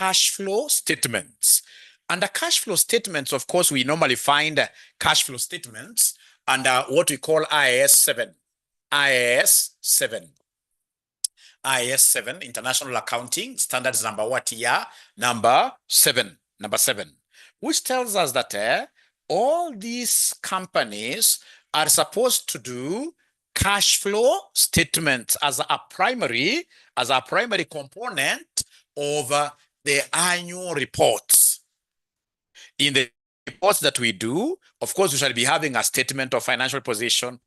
cash flow statements. Under cash flow statements, of course, we normally find cash flow statements under what we call IAS 7. IAS 7. IAS 7, International Accounting Standards number what year? Number 7. Number 7. Which tells us that all these companies are supposed to do cash flow statements as a primary component of the annual reports. In the reports that we do, of course, we shall be having a statement of financial position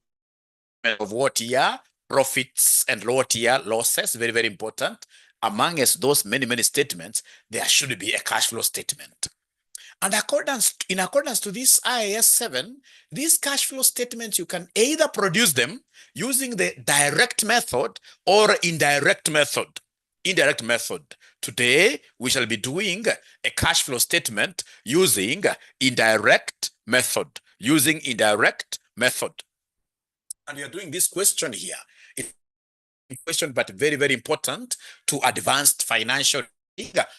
of what year, profits and what year, losses, very, very important. Amongst those many statements, there should be a cash flow statement. And in accordance to this IAS 7, these cash flow statements, you can either produce them using the direct method or indirect method. Indirect method. Today, we shall be doing a cash flow statement using indirect method. Using indirect method. And we are doing this question here. It's a question, but very, very important to advanced financial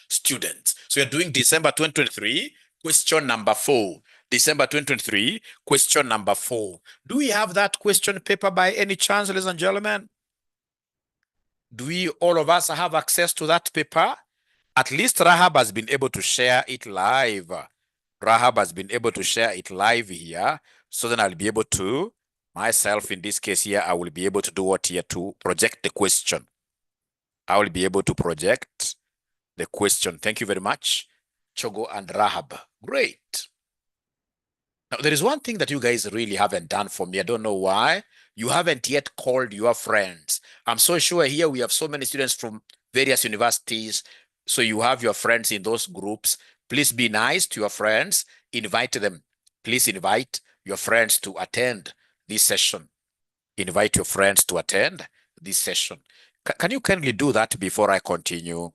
students. So we are doing December 2023, question number 4. December 2023, question number 4. Do we have that question paper by any chance, ladies and gentlemen? Do we, all of us, have access to that paper? At least Rahab has been able to share it live. Rahab has been able to share it live here. So then I'll be able to, myself in this case here, I will be able to do what here to project the question. I will be able to project the question. Thank you very much, Chogo and Rahab. Great. Now, there is one thing that you guys really haven't done for me. I don't know why. You haven't yet called your friends. I'm so sure here we have so many students from various universities. So you have your friends in those groups. Please be nice to your friends. Invite them. Please invite your friends to attend this session. Invite your friends to attend this session. Can you kindly do that before I continue?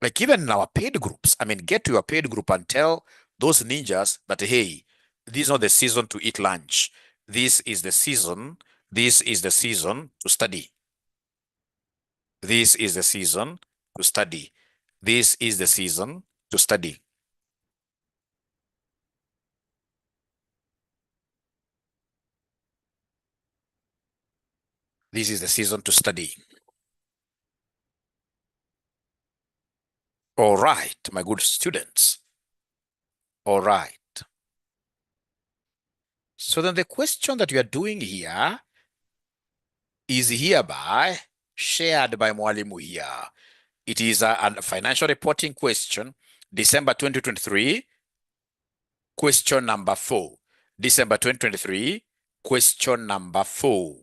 Like even in our paid groups, I mean, get to your paid group and tell those ninjas that, hey, this is not the season to eat lunch. This is the season. This is the season to study. This is the season to study. This is the season to study. This is the season to study. All right, my good students. All right. So then the question that we are doing here is hereby shared by Mwalimu here. It is a financial reporting question, December 2023, question number 4. December 2023, question number 4.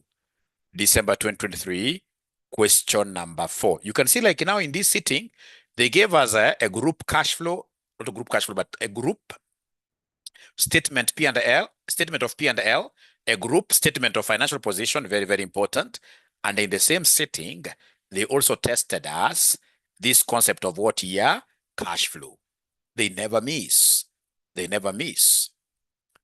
December 2023, question number 4. You can see like now in this sitting, they gave us a group cash flow, not a group cash flow, but a group statement P&L, statement of P&L, a group statement of financial position, very, very important. And in the same sitting, they also tested us this concept of what year? Cash flow. They never miss. They never miss.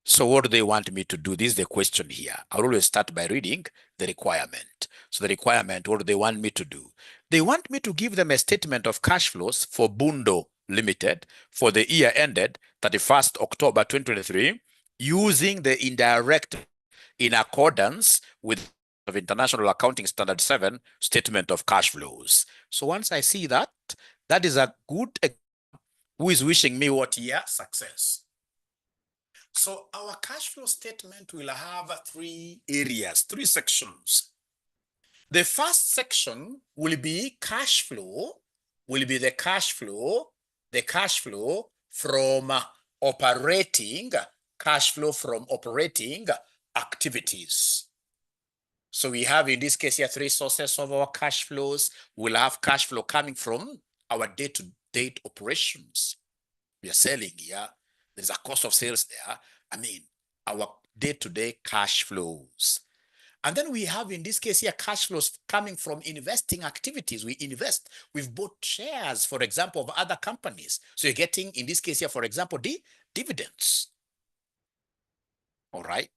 So what do they want me to do? This is the question here. I'll always start by reading the requirement. So the requirement, what do they want me to do? They want me to give them a statement of cash flows for Bundo Limited for the year ended 31st October 2023 using the indirect in accordance with of International Accounting Standard 7 statement of cash flows. So once I see that, that is a good who is wishing me what year? Success. So our cash flow statement will have 3 areas, 3 sections. The first section will be cash flow, will be the cash flow from operating, cash flow from operating activities. So we have in this case here 3 sources of our cash flows. We'll have cash flow coming from our day-to-day operations. We are selling here. There's a cost of sales there. I mean, our day-to-day cash flows. And then we have in this case here cash flows coming from investing activities. We invest. We've bought shares, for example, of other companies. So you're getting in this case here, for example, the dividends. All right.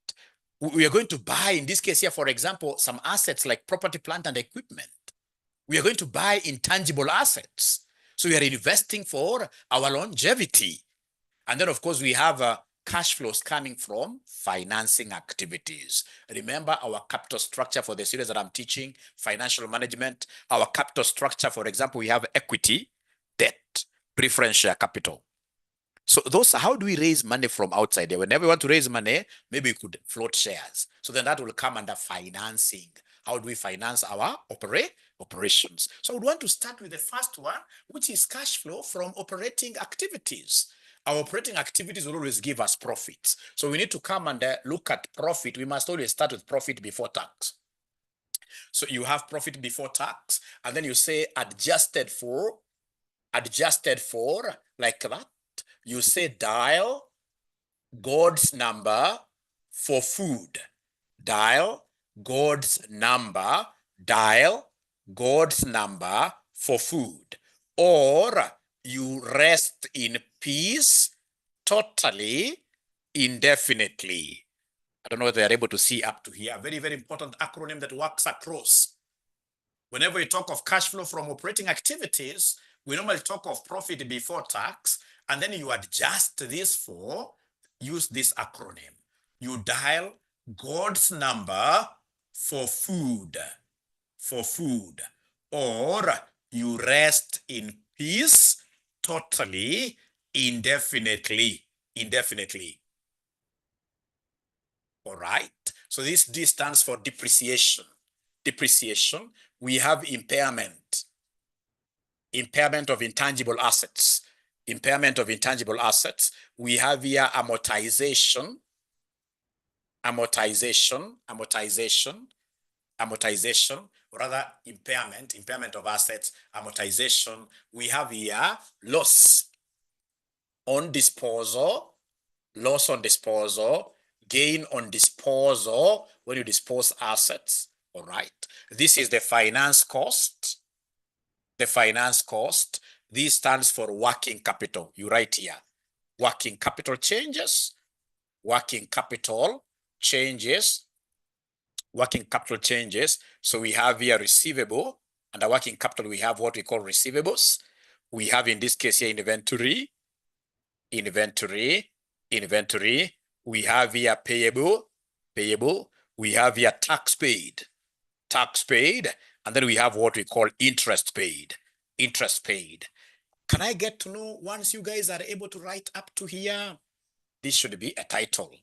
We are going to buy in this case here, for example, some assets like property, plant, and equipment. We are going to buy intangible assets. So we are investing for our longevity. And then, of course, we have cash flows coming from financing activities. Remember our capital structure for the series that I'm teaching, financial management. Our capital structure, for example, we have equity, debt, preference share capital. So those, how do we raise money from outside there? Whenever we want to raise money, maybe we could float shares. So then that will come under financing. How do we finance our operations? So we want to start with the first one, which is cash flow from operating activities. Our operating activities will always give us profits. So we need to come and look at profit. We must always start with profit before tax. So you have profit before tax, and then you say adjusted for, like that. You say dial God's number for food. Dial God's number, dial God's number for food. Or you rest in peace totally, indefinitely. I don't know if they are able to see up to here. Very, very important acronym that works across. Whenever we talk of cash flow from operating activities, we normally talk of profit before tax, and then you adjust this for, use this acronym. You dial God's number for food, or you rest in peace totally, indefinitely. All right. So this D stands for depreciation. Depreciation. We have impairment. Impairment of intangible assets. Impairment of intangible assets. We have here amortization. Amortization, rather impairment of assets, amortization. We have here loss on disposal, gain on disposal when you dispose assets. All right. This is the finance cost. The finance cost. This stands for working capital. You write here. Working capital changes. Working capital changes. Working capital changes. So we have here receivable. Under working capital, we have what we call receivables. We have in this case here inventory. We have here payable. We have here tax paid. And then we have what we call interest paid. Can I get to know, once you guys are able to write up to here, this should be a title.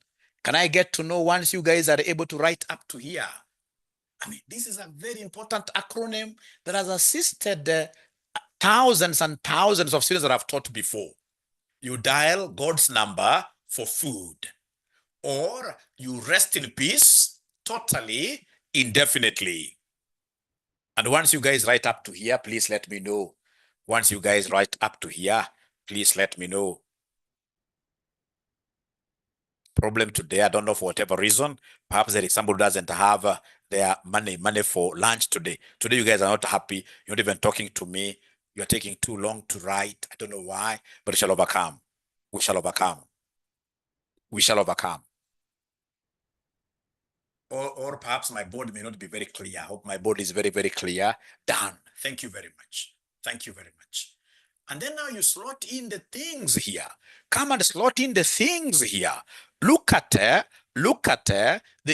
Can I get to know, once you guys are able to write up to here? I mean, this is a very important acronym that has assisted thousands and thousands of students that I've taught before. You dial God's number for food, or you rest in peace totally, indefinitely. And once you guys write up to here, please let me know. Once you guys write up to here, please let me know. Problem today, I don't know, for whatever reason. Perhaps there is somebody who doesn't have their money for lunch today. Today you guys are not happy. You're not even talking to me. You're taking too long to write. I don't know why, but we shall overcome. We shall overcome. Or perhaps my board may not be very clear. I hope my board is very, very clear. Done. Thank you very much. And then now you slot in the things here. Come and slot in the things here. Look at the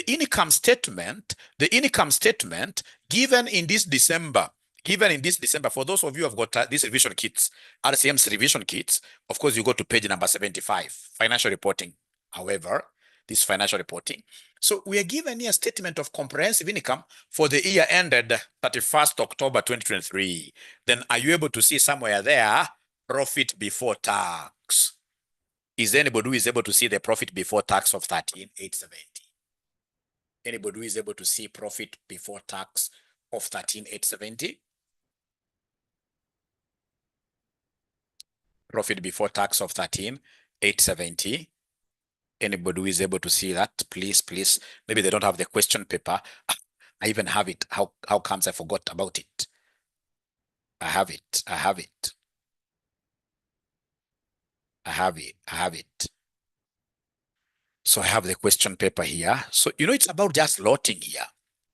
income statement. The income statement given in this December. For those of you who have got these revision kits, RCM's revision kits, of course, you go to page number 75, financial reporting. However, this financial reporting. So we are given here a statement of comprehensive income for the year ended 31st October 2023. Then are you able to see somewhere there profit before tax? Is there anybody who is able to see the profit before tax of 13,870? Anybody who is able to see profit before tax of 13,870? Profit before tax of 13,870. Anybody who is able to see that, please. Maybe they don't have the question paper. I even have it. How comes I forgot about it? I have it. So I have the question paper here. So, it's about just lotting here.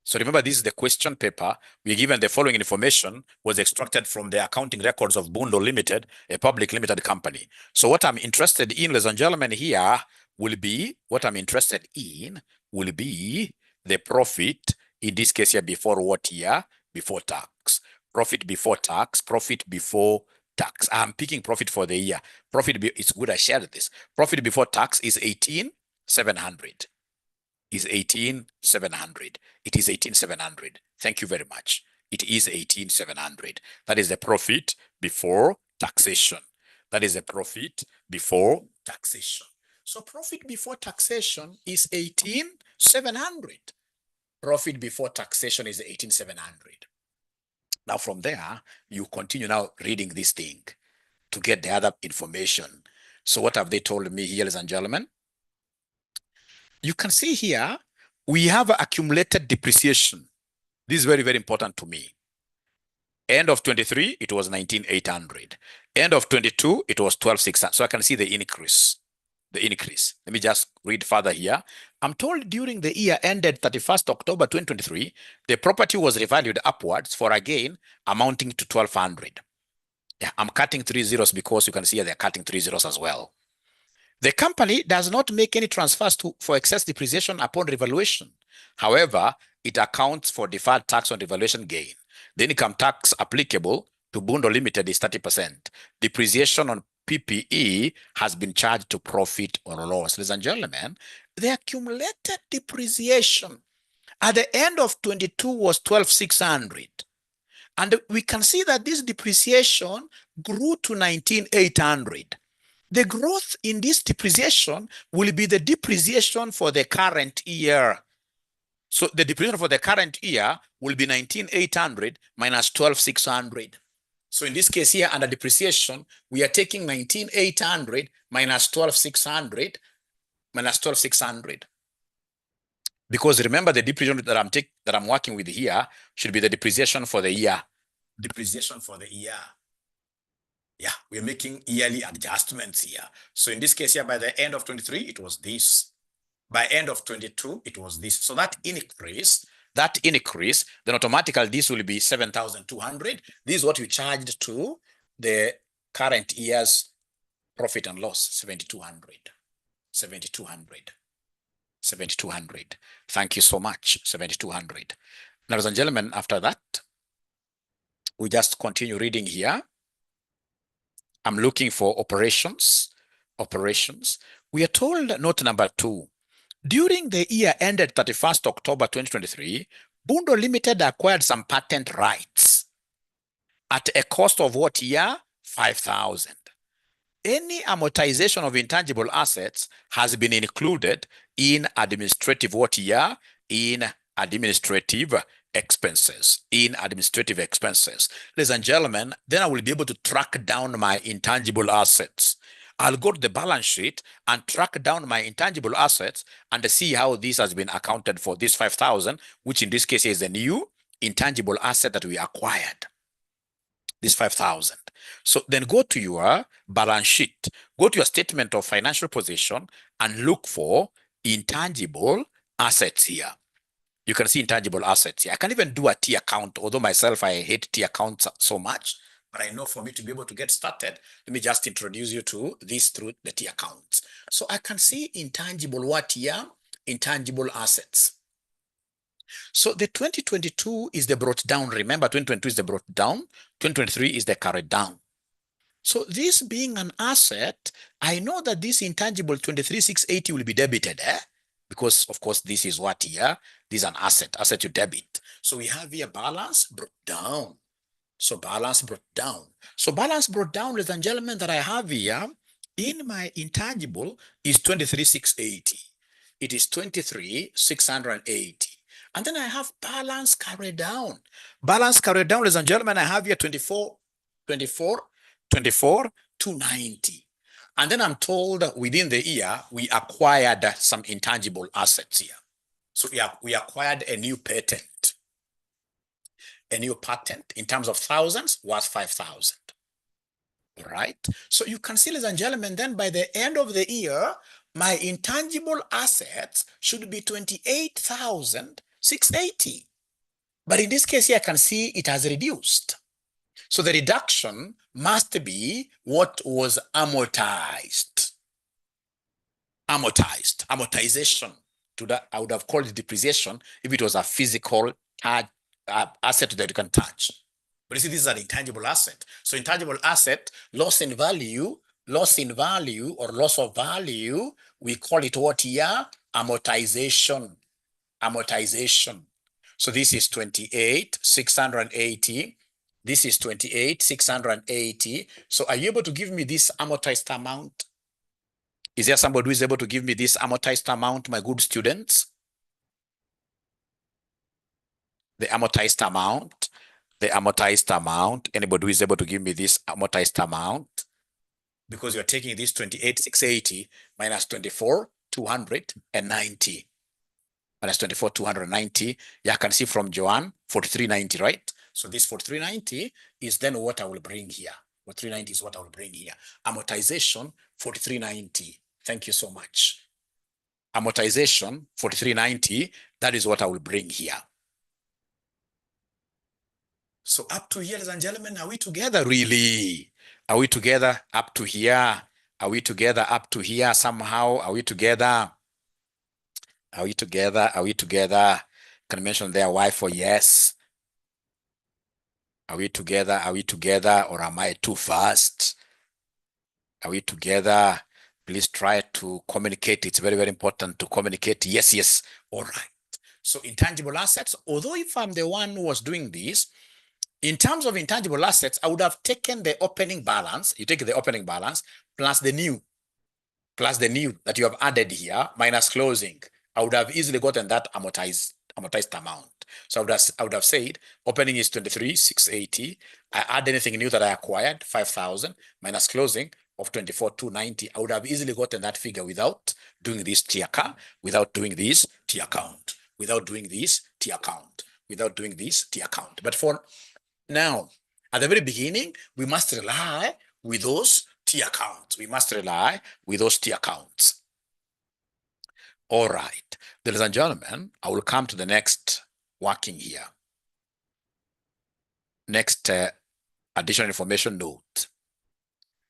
So remember, this is the question paper. We're given the following information was extracted from the accounting records of Bundo Limited, a public limited company. So what I'm interested in, ladies and gentlemen, here will be, the profit, in this case here, before what year? Before tax. Profit before tax, profit before tax. I'm picking profit for the year. It's good I shared this. Profit before tax is 18,700. Is 18,700. It is 18,700. Thank you very much. It is 18,700. That is the profit before taxation. That is the profit before taxation. So profit before taxation is 18,700. Profit before taxation is 18,700. Now from there, you continue now reading this thing to get the other information. So what have they told me here, ladies and gentlemen? You can see here, we have accumulated depreciation. This is very, very important to me. End of 23, it was 19,800. End of 22, it was 12,600. So I can see the increase. Let me just read further here. I'm told during the year ended 31st October 2023, the property was revalued upwards for a gain amounting to 1,200. Yeah, I'm cutting 3 zeros because you can see they're cutting 3 zeros as well. The company does not make any transfers for excess depreciation upon revaluation. However, it accounts for deferred tax on revaluation gain. The income tax applicable to Bundo Limited is 30%. Depreciation on PPE has been charged to profit or loss. Ladies and gentlemen, the accumulated depreciation at the end of 22 was 12,600. And we can see that this depreciation grew to 19,800. The growth in this depreciation will be the depreciation for the current year. So the depreciation for the current year will be 19,800 minus 12,600. So in this case here, under depreciation, we are taking 19,800 minus 12,600 minus 12,600. Because remember, the depreciation that I'm working with here should be the depreciation for the year. Depreciation for the year. Yeah, we're making yearly adjustments here. So in this case here, by the end of 23, it was this. By end of 22, it was this. So that increase, then automatically this will be 7,200. This is what you charged to the current year's profit and loss, 7,200. 7,200. 7,200. Thank you so much, 7,200. Now, ladies and gentlemen, after that, we just continue reading here. I'm looking for operations. We are told, note number 2, during the year ended 31st October 2023, Bundo Limited acquired some patent rights at a cost of what year? 5,000. Any amortization of intangible assets has been included in administrative what year? In administrative expenses. Ladies and gentlemen, then I will be able to track down my intangible assets. I'll go to the balance sheet and track down my intangible assets and see how this has been accounted for. This 5,000, which in this case is a new intangible asset that we acquired. This 5,000. So then go to your balance sheet, go to your statement of financial position and look for intangible assets here. You can see intangible assets here. I can even do a T account, although myself, I hate T accounts so much. But I know for me to be able to get started, let me just introduce you to this through the T accounts. So I can see intangible what here? Intangible assets. So the 2022 is the brought down. Remember, 2022 is the brought down. 2023 is the carried down. So this being an asset, I know that this intangible 23,680 will be debited, because of course this is what here? This is an asset you debit. So we have here balance brought down. So balance brought down. So balance brought down, ladies and gentlemen, that I have here in my intangible is 23,680. It is 23,680. And then I have balance carried down. Balance carried down, ladies and gentlemen, I have here 24,290. And then I'm told within the year, we acquired some intangible assets here. So we acquired a new patent. A new patent in terms of thousands was 5,000. All right. So you can see, ladies and gentlemen, then by the end of the year, my intangible assets should be 28,680. But in this case here, I can see it has reduced. So the reduction must be what was amortized. Amortization. To that, I would have called it depreciation if it was a physical asset that you can touch. But you see, this is an intangible asset. So intangible asset, loss in value or loss of value, we call it what here? Amortization. Amortization. So this is 28,680. This is 28,680. So are you able to give me this amortized amount? Is there somebody who is able to give me this amortized amount, my good students? The amortized amount. Anybody who is able to give me this amortized amount? Because you're taking this 28,680 minus 24,290. Minus 24,290. Yeah, I can see from Joanne, 4390, right? So this 4390 is then what I will bring here. 4390 is what I will bring here. Amortization, 4390. Thank you so much. Amortization, 4390. That is what I will bring here. So up to here, ladies and gentlemen, are we together really? Are we together up to here? Are we together up to here somehow? Are we together? Are we together? Are we together? Can you mention their wife or yes? Are we together? Are we together? Or am I too fast? Are we together? Please try to communicate. It's very, very important to communicate. Yes, yes. All right. So intangible assets, although if I'm the one who was doing this, in terms of intangible assets, I would have taken the opening balance. You take the opening balance plus the new that you have added here minus closing. I would have easily gotten that amortized amount. So I would have said opening is 23,680. I add anything new that I acquired, 5,000 minus closing of 24,290. I would have easily gotten that figure without doing this T account, without doing this T account. But for now, at the very beginning, we must rely with those T accounts. All right, ladies and gentlemen, I will come to the next working here. Next additional information note.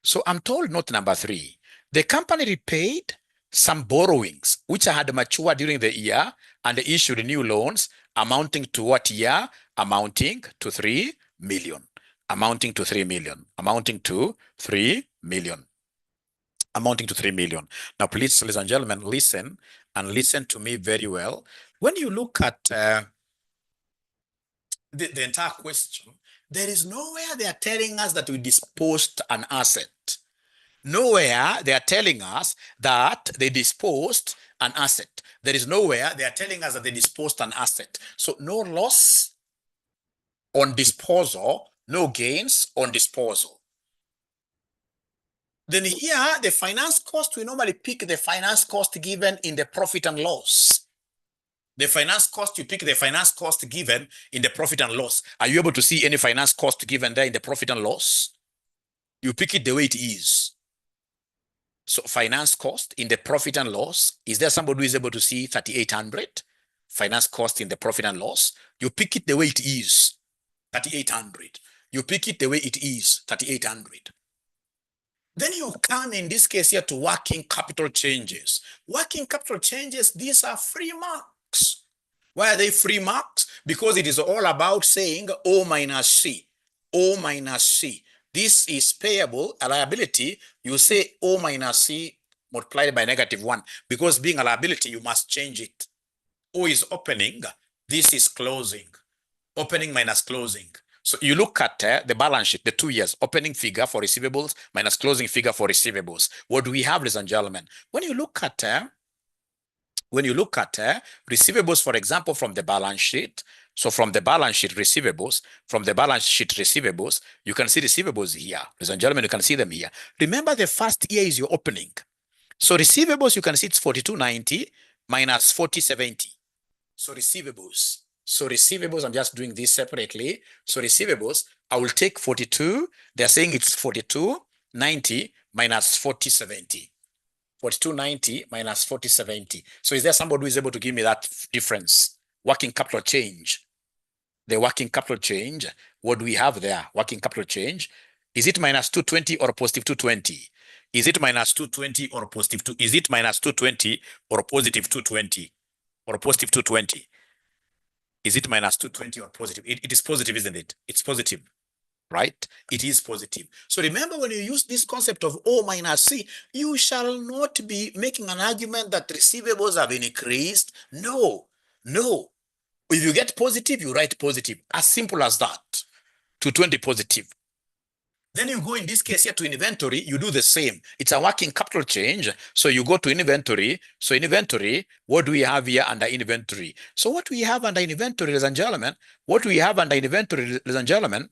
So I'm told note number 3, the company repaid some borrowings which had matured during the year and issued new loans amounting to what year? Amounting to 3 million. Amounting to 3 million. Now, please, ladies and gentlemen, listen to me very well. When you look at the entire question, there is nowhere they are telling us that we disposed an asset. Nowhere they are telling us that they disposed an asset. There is nowhere they are telling us that they disposed an asset. So no loss on disposal, no gains on disposal. Then here, the finance cost, we normally pick the finance cost given in the profit and loss. The finance cost, you pick the finance cost given in the profit and loss. Are you able to see any finance cost given there in the profit and loss? You pick it the way it is. So finance cost in the profit and loss, is there somebody who is able to see 3,800? Finance cost in the profit and loss, you pick it the way it is, 3,800. You pick it the way it is, 3,800. Then you come in this case here to working capital changes. Working capital changes, these are free marks. Why are they free marks? Because it is all about saying O minus C. O minus C. This is payable, a liability. You say O minus C multiplied by -1. Because being a liability, you must change it. O is opening. This is closing. Opening minus closing. So you look at the balance sheet, the 2 years, opening figure for receivables minus closing figure for receivables. What do we have, ladies and gentlemen? When you look at receivables, for example, from the balance sheet, so from the balance sheet receivables, you can see receivables here. Ladies and gentlemen, you can see them here. Remember, the first year is your opening. So receivables, you can see it's 4290 minus 4070. So receivables, I'm just doing this separately. So receivables, I will take 42. They're saying it's 4290 minus 4070. 4290 minus 4070. So is there somebody who is able to give me that difference? Working capital change. the working capital change. What do we have there? Working capital change. Is it minus 220 or positive 220? Is it minus 220 or positive 2? Is it minus 220 or positive 220 or positive 220? Is it minus 220 or positive? It is positive, isn't it? It's positive, right? It is positive. So remember, when you use this concept of O minus C, you shall not be making an argument that receivables have increased. No, no. If you get positive, you write positive. As simple as that. 220 positive. Then you go, in this case here, to inventory, you do the same. It's a working capital change. So you go to inventory. So inventory, what do we have here under inventory? So what we have under inventory, ladies and gentlemen, what we have under inventory, ladies and gentlemen,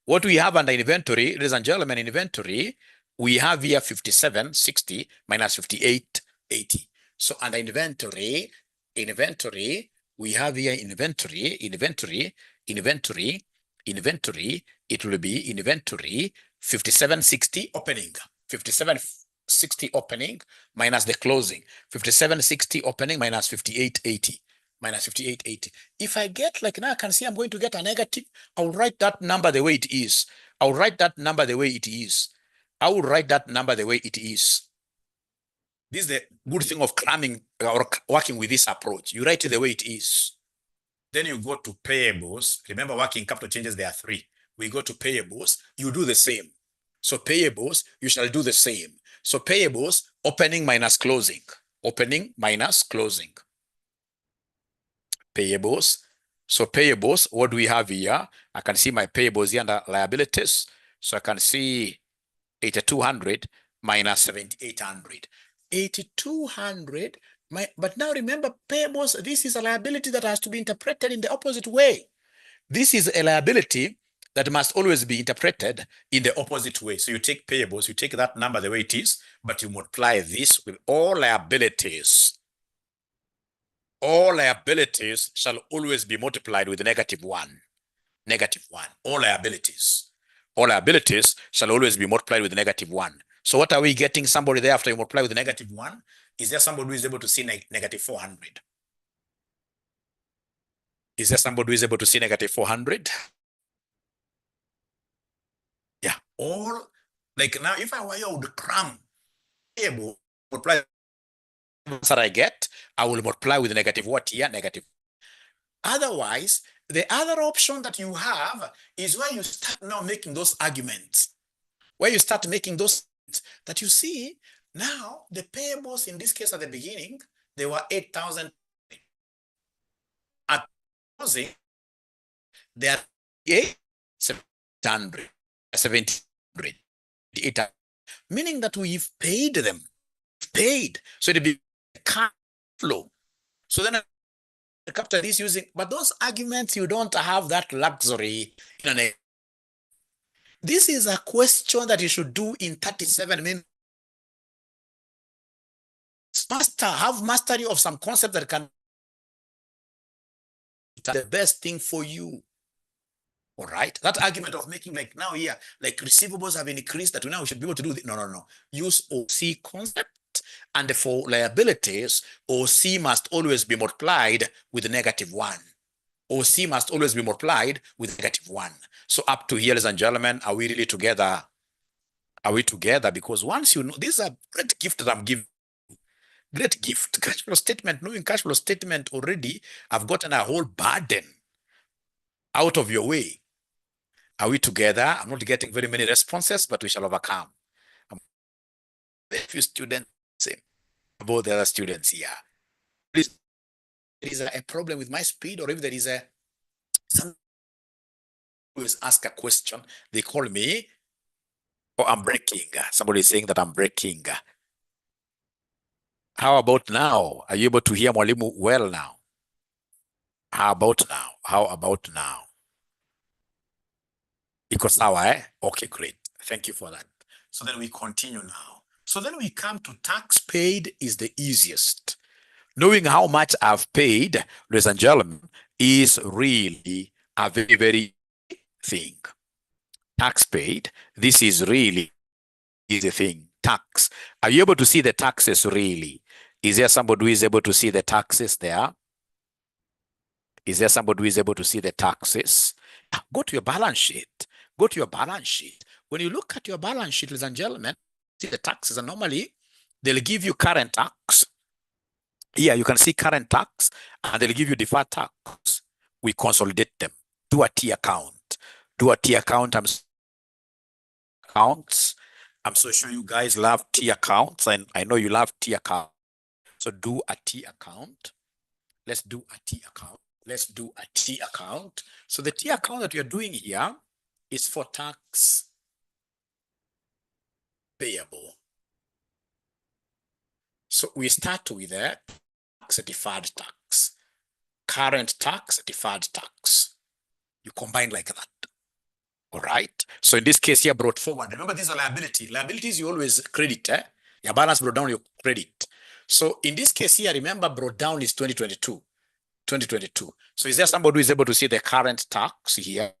what we have under inventory, ladies and gentlemen, inventory, we have here 5760 minus 5880. So under inventory, we have here inventory, it will be inventory 5760 opening, 5760 opening minus the closing, 5760 opening minus 5880. Minus 5880. If I get, like now I can see I'm going to get a negative, I'll write that number the way it is. I'll write that number the way it is. I will write that number the way it is. This is the good thing of cramming or working with this approach. You write it the way it is. Then you go to payables. Remember, working capital changes, there are three. We go to payables, you do the same. So payables, you shall do the same. So payables, opening minus closing. Opening minus closing. Payables. So payables, what do we have here? I can see my payables here under liabilities. So I can see 8200 minus 7800. 8200, but now remember, payables, this is a liability that has to be interpreted in the opposite way. This is a liability that must always be interpreted in the opposite way. So you take payables, you take that number the way it is, but you multiply this with all liabilities. All liabilities shall always be multiplied with -1. -1. All liabilities. All liabilities shall always be multiplied with -1. So what are we getting? Somebody there, after you multiply with -1? Is there somebody who is able to see -400? Is there somebody who is able to see -400? Yeah. All, like now, if I were you, I would cram able multiply that I get, I will multiply with negative what here? Negative. Otherwise, the other option that you have is where you start now making those arguments. Where you start making those that you see now, the payables in this case at the beginning, they were 8,000. At closing, they are 8,700, 7,800, meaning that we've paid them. Paid. So it'll be cash flow. So then the capital is using, but those arguments, you don't have that luxury in an. This is a question that you should do in 37 minutes. Have mastery of some concept that can be the best thing for you. All right. That argument of making like now here, like receivables have increased, that now we should be able to do this. No. Use OC concept. And for liabilities, OC must always be multiplied with -1. OC must always be multiplied with -1. So up to here, ladies and gentlemen, are we really together? Are we together? Because once you know, this is a great gift that I'm giving. Great gift. Cash flow statement, knowing cash flow statement already, I've gotten a whole burden out of your way. Are we together? I'm not getting very many responses, but we shall overcome. A few students say about the other students here. Please, there is a problem with my speed, or if there is some always ask a question, they call me, oh, I'm breaking. Somebody is saying that I'm breaking. How about now? Are you able to hear Mwalimu well now? How about now? How about now? Iko sawa, eh? Okay, great. Thank you for that. So then we continue now. So then we come to tax paid is the easiest. Knowing how much I've paid, ladies and gentlemen, is really a very, very thing. Tax paid, this is really easy thing. Tax. Are you able to see the taxes really? Is there somebody who is able to see the taxes there? Is there somebody who is able to see the taxes? Go to your balance sheet. Go to your balance sheet. When you look at your balance sheet, ladies and gentlemen, see the taxes, and normally they'll give you current tax. Here you can see current tax, and they'll give you deferred tax. We consolidate them. Do a T account. Do a T account. I'm so sure you guys love T accounts, and I know you love T account. So do a T account. Let's do a T account. Let's do a T account. So the T account that you're doing here is for tax payable. So we start with a deferred tax, current tax, deferred tax. You combine like that. All right. So in this case here, brought forward. Remember, this is a liability. Liabilities you always credit. Your balance brought down, you credit. So in this case here, remember, brought down is 2022. 2022. So is there somebody who is able to see the current tax here?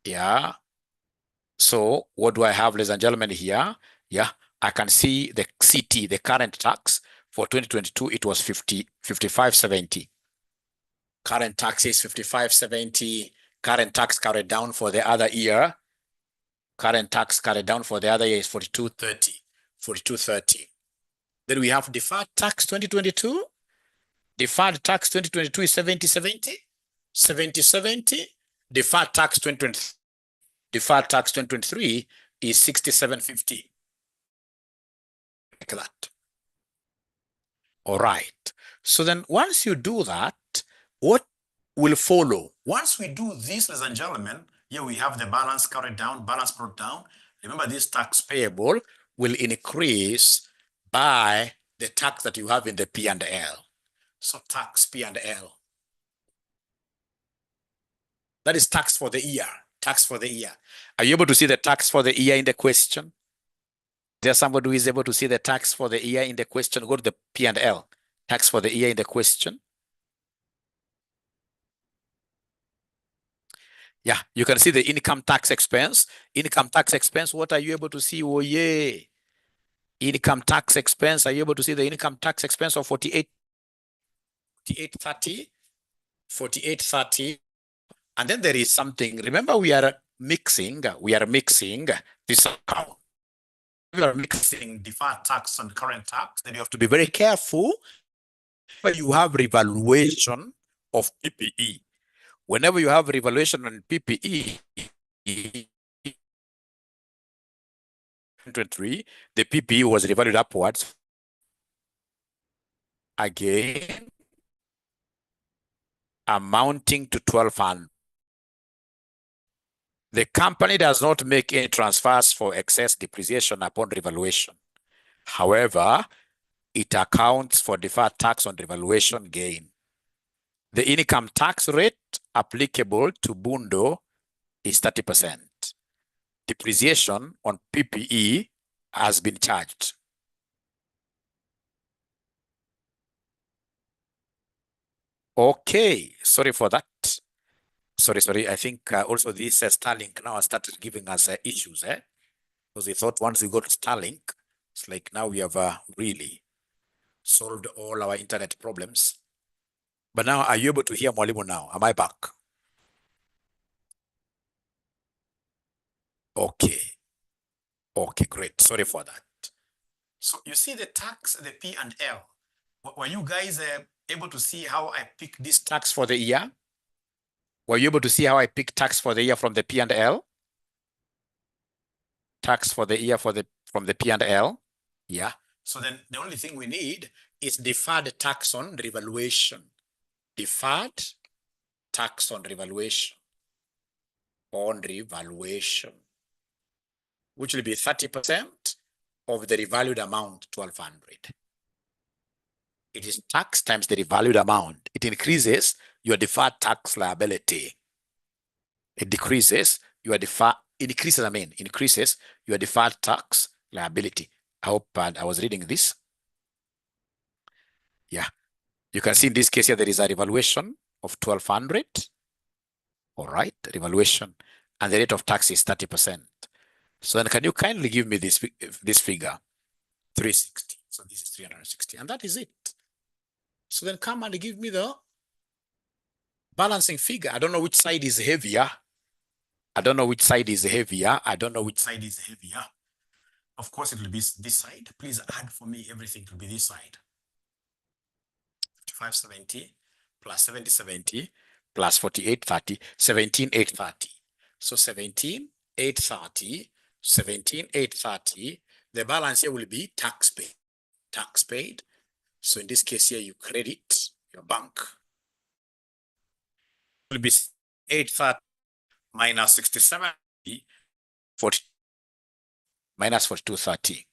Yeah. So what do I have, ladies and gentlemen, here? Yeah, I can see the CT, the current tax for 2022, it was 5570. Current tax is 5570. Current tax carried down for the other year. Current tax carried down for the other year is 4230. 4230. Then we have deferred tax 2022. Deferred tax 2022 is 7070. 7070. Deferred tax 2023. Deferred tax 2023 is 6750. Like that. All right. So then once you do that, what will follow? Once we do this, ladies and gentlemen, here we have the balance carried down, balance brought down. Remember, this tax payable will increase by the tax that you have in the P&L. So tax P&L. That is tax for the year. Tax for the year. Are you able to see the tax for the year in the question? There's somebody who is able to see the tax for the year in the question. Go to the P&L. Tax for the year in the question. Yeah, you can see the income tax expense. Income tax expense, what are you able to see? Oh, yeah. Income tax expense, are you able to see the income tax expense of 4830? 4830. And then there is something. Remember, we are mixing this account. We are mixing deferred tax and current tax. Then you have to be very careful. But you have revaluation of PPE. Whenever you have revaluation on PPE, the PPE was revalued upwards. Again, amounting to 1,200. The company does not make any transfers for excess depreciation upon revaluation. However, it accounts for deferred tax on revaluation gain. The income tax rate applicable to Bundo is 30%. Depreciation on PPE has been charged. Okay, sorry for that. Sorry. I think also this Starlink now has started giving us issues, because we thought once we got Starlink, it's like now we have really solved all our internet problems. But now, are you able to hear Mwalimu now? Am I back? Okay. Okay, great. Sorry for that. So you see the tax, the P&L. Were you guys able to see how I picked this tax for the year? Were you able to see how I picked tax for the year from the P&L? Tax for the year from the P&L? Yeah. So then the only thing we need is deferred tax on revaluation. Deferred tax on revaluation. On revaluation. Which will be 30% of the revalued amount, 1,200. It is tax times the revalued amount. It increases your deferred tax liability. It decreases your increases your deferred tax liability. I hope I was reading this. Yeah. You can see in this case here, there is a revaluation of 1,200. All right, revaluation. And the rate of tax is 30%. So then can you kindly give me this figure? 360. So this is 360. And that is it. So then come and give me the Balancing figure, I don't know which side is heavier. I don't know which side is heavier. I don't know which side is heavier. Of course, it will be this side. Please add for me everything to be this side. 5570 plus 7070 plus 4830, 17830. So 17830, 17830. The balance here will be tax paid. Tax paid. So in this case here, you credit your bank. It will be 830 minus 67, 40 minus 4230.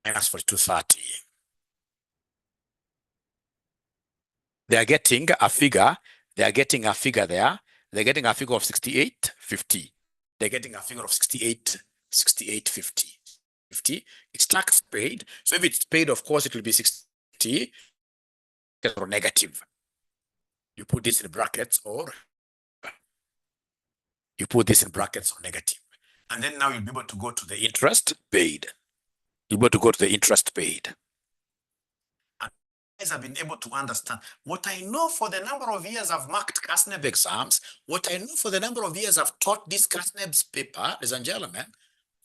Minus 4230. They are getting a figure. They are getting a figure there. They're getting a figure of 6850. They're getting a figure of 6850. 50. It's tax paid. So if it's paid, of course, it will be 60 or negative. You put this in brackets, or you put this in brackets or negative. And then now you'll be able to go to the interest paid. You'll be able to go to the interest paid. And guys have been able to understand what I know for the number of years I've marked CASNEB exams, what I know for the number of years I've taught this CASNEB's paper, ladies and gentlemen.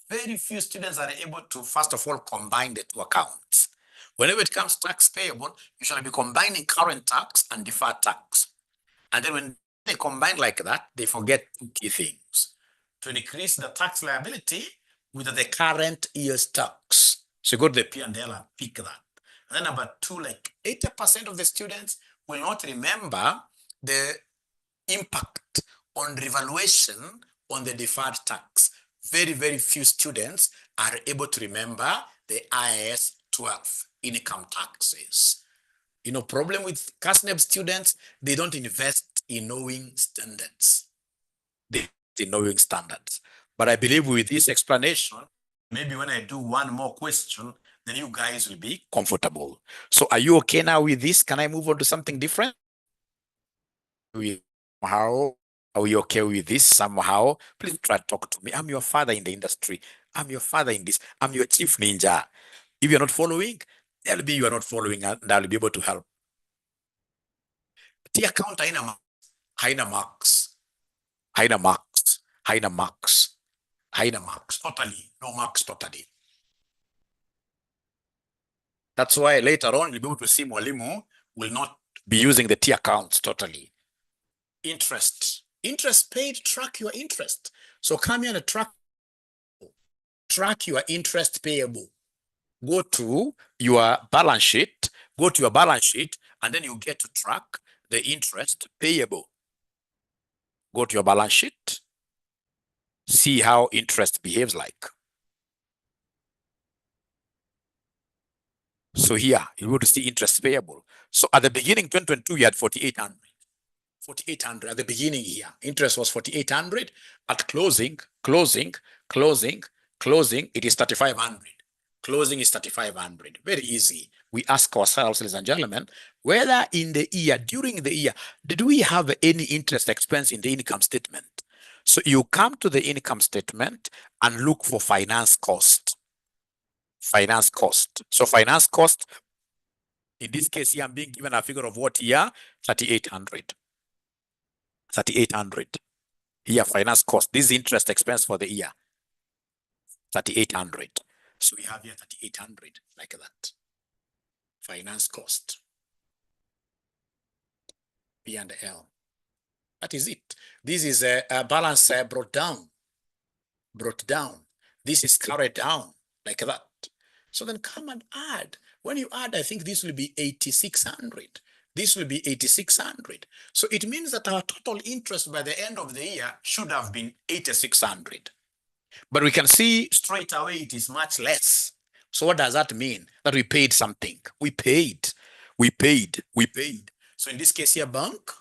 Very few students are able to, first of all, combine the two accounts. Whenever it comes to tax payable, you shall be combining current tax and deferred tax. And then when they combine like that, they forget two key things: to increase the tax liability with the current year's tax. So you go to the P&L and pick that. And then number two, like 80% of the students will not remember the impact on revaluation on the deferred tax. Very, very few students are able to remember the IAS 12 income taxes. You know, problem with CASNEB students, they don't invest in knowing standards. They invest in knowing standards. But I believe with this explanation, maybe when I do one more question, then you guys will be comfortable. So are you okay now with this? Can I move on to something different? How are we okay with this somehow? Please try to talk to me. I'm your father in the industry. I'm your father in this. I'm your chief ninja. If you're not following, tell me you are not following, and I'll be able to help. T account haina marks. Haina marks. Haina marks. Haina marks. Totally. No marks totally. That's why later on, you'll be able to see Mwalimu will not be using the T accounts totally. Interest. Interest paid, track your interest. So come here and track your interest payable. Go to your balance sheet, and then you get to track the interest payable. Go to your balance sheet, see how interest behaves like. So here, you go to see interest payable. So at the beginning, 2022, you had 4,800. 4,800 at the beginning here. Interest was 4,800. At closing, it is 3,500. Closing is 3,500. Very easy. We ask ourselves, ladies and gentlemen, whether in the year, during the year, did we have any interest expense in the income statement? So you come to the income statement and look for finance cost. Finance cost. So finance cost, in this case here, I'm being given a figure of what here? 3,800. 3,800. Here, finance cost. This is interest expense for the year. 3,800. So we have here 3,800, like that. Finance cost. P&L. That is it. This is a balance brought down. This is carried down, like that. So then come and add. When you add, I think this will be 8,600. This will be 8,600. So it means that our total interest by the end of the year should have been 8,600. But we can see straight away it is much less. So what does that mean? That we paid something. We paid. So in this case here, bank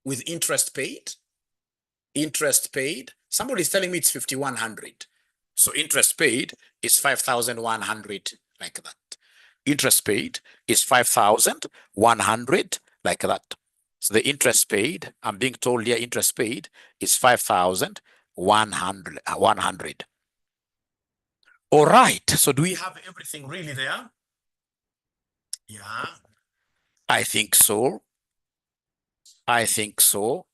with interest paid. Somebody is telling me it's 5,100. So interest paid is 5,100, like that. Interest paid is 5,100, like that. So the interest paid, I'm being told here, interest paid is 5,100. All right. So do we have everything really there? Yeah. I think so. I think so.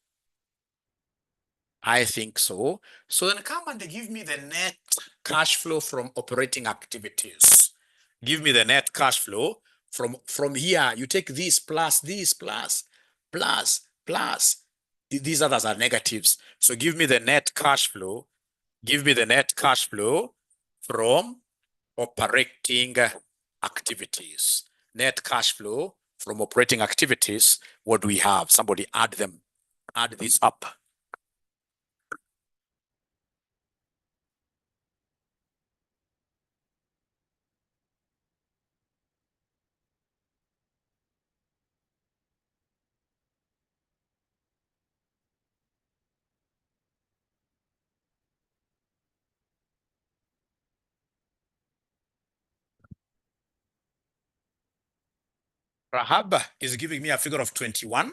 I think so. So then come and give me the net cash flow from operating activities. Give me the net cash flow from here. You take this plus this plus plus plus. These others are negatives. So give me the net cash flow. Give me the net cash flow from operating activities. Net cash flow from operating activities. What do we have? Somebody add them. Add this up. Rahab is giving me a figure of 21.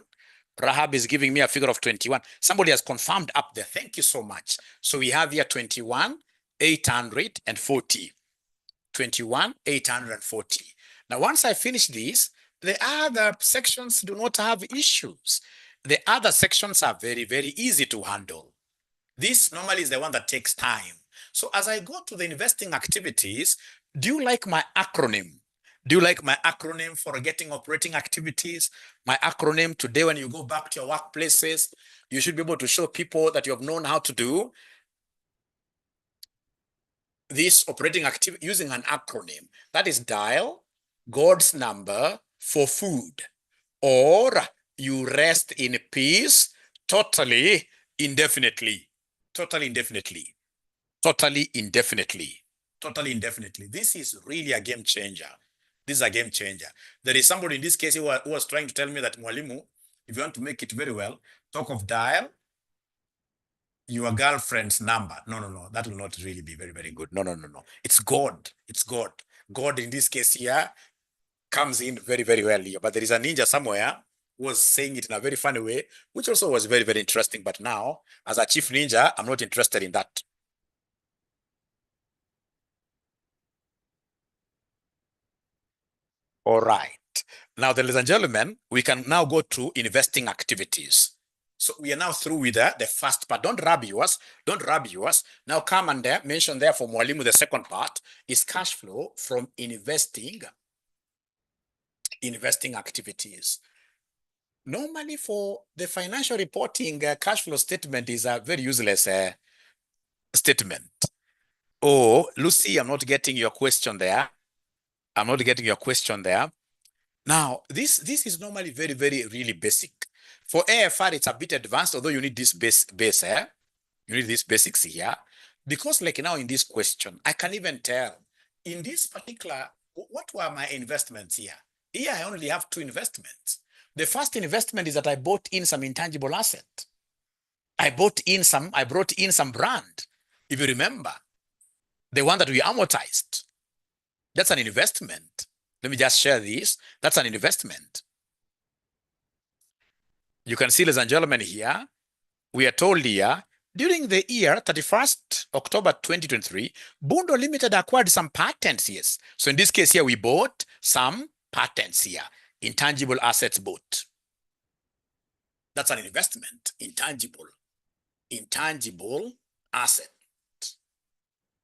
Rahab is giving me a figure of 21. Somebody has confirmed up there. Thank you so much. So we have here 21,840. 21,840. Now, once I finish this, the other sections do not have issues. The other sections are very, very easy to handle. This normally is the one that takes time. So as I go to the investing activities, do you like my acronym? Do you like my acronym for getting operating activities? My acronym today, when you go back to your workplaces, you should be able to show people that you have known how to do this operating activity using an acronym. That is dial God's number for food, or you rest in peace totally indefinitely. Totally indefinitely. Totally indefinitely. Totally indefinitely. This is really a game changer. This is a game changer. There is somebody in this case who was trying to tell me that, Mwalimu, if you want to make it very well, talk of dial your girlfriend's number. No, no, no. That will not really be very, very good. No, no, no, no. It's God. It's God. God in this case here comes in very, very well here. But there is a ninja somewhere who was saying it in a very funny way, which also was very, very interesting. But now, as a chief ninja, I'm not interested in that. All right. Now, ladies and gentlemen, we can now go to investing activities. So we are now through with the first part. Don't rub yours. Don't rub yours. Now come and mention there for Mwalimu, the second part is cash flow from investing activities. Normally for the financial reporting, cash flow statement is a very useless statement. Oh, Lucy, I'm not getting your question there. I'm not getting your question there. Now, this is normally very, very, really basic. For AFR, it's a bit advanced, although you need this base you need these basics here. Because like now in this question, I can even tell, in this particular, what were my investments here? Here, I only have 2 investments. The first investment is that I bought in some intangible asset. I brought in some brand. If you remember, the one that we amortized. That's an investment. Let me just share this. That's an investment. You can see, ladies and gentlemen, here, we are told here, during the year 31st October 2023, Bundo Limited acquired some patents, yes. So in this case here, we bought some patents here, intangible assets bought. That's an investment, intangible asset,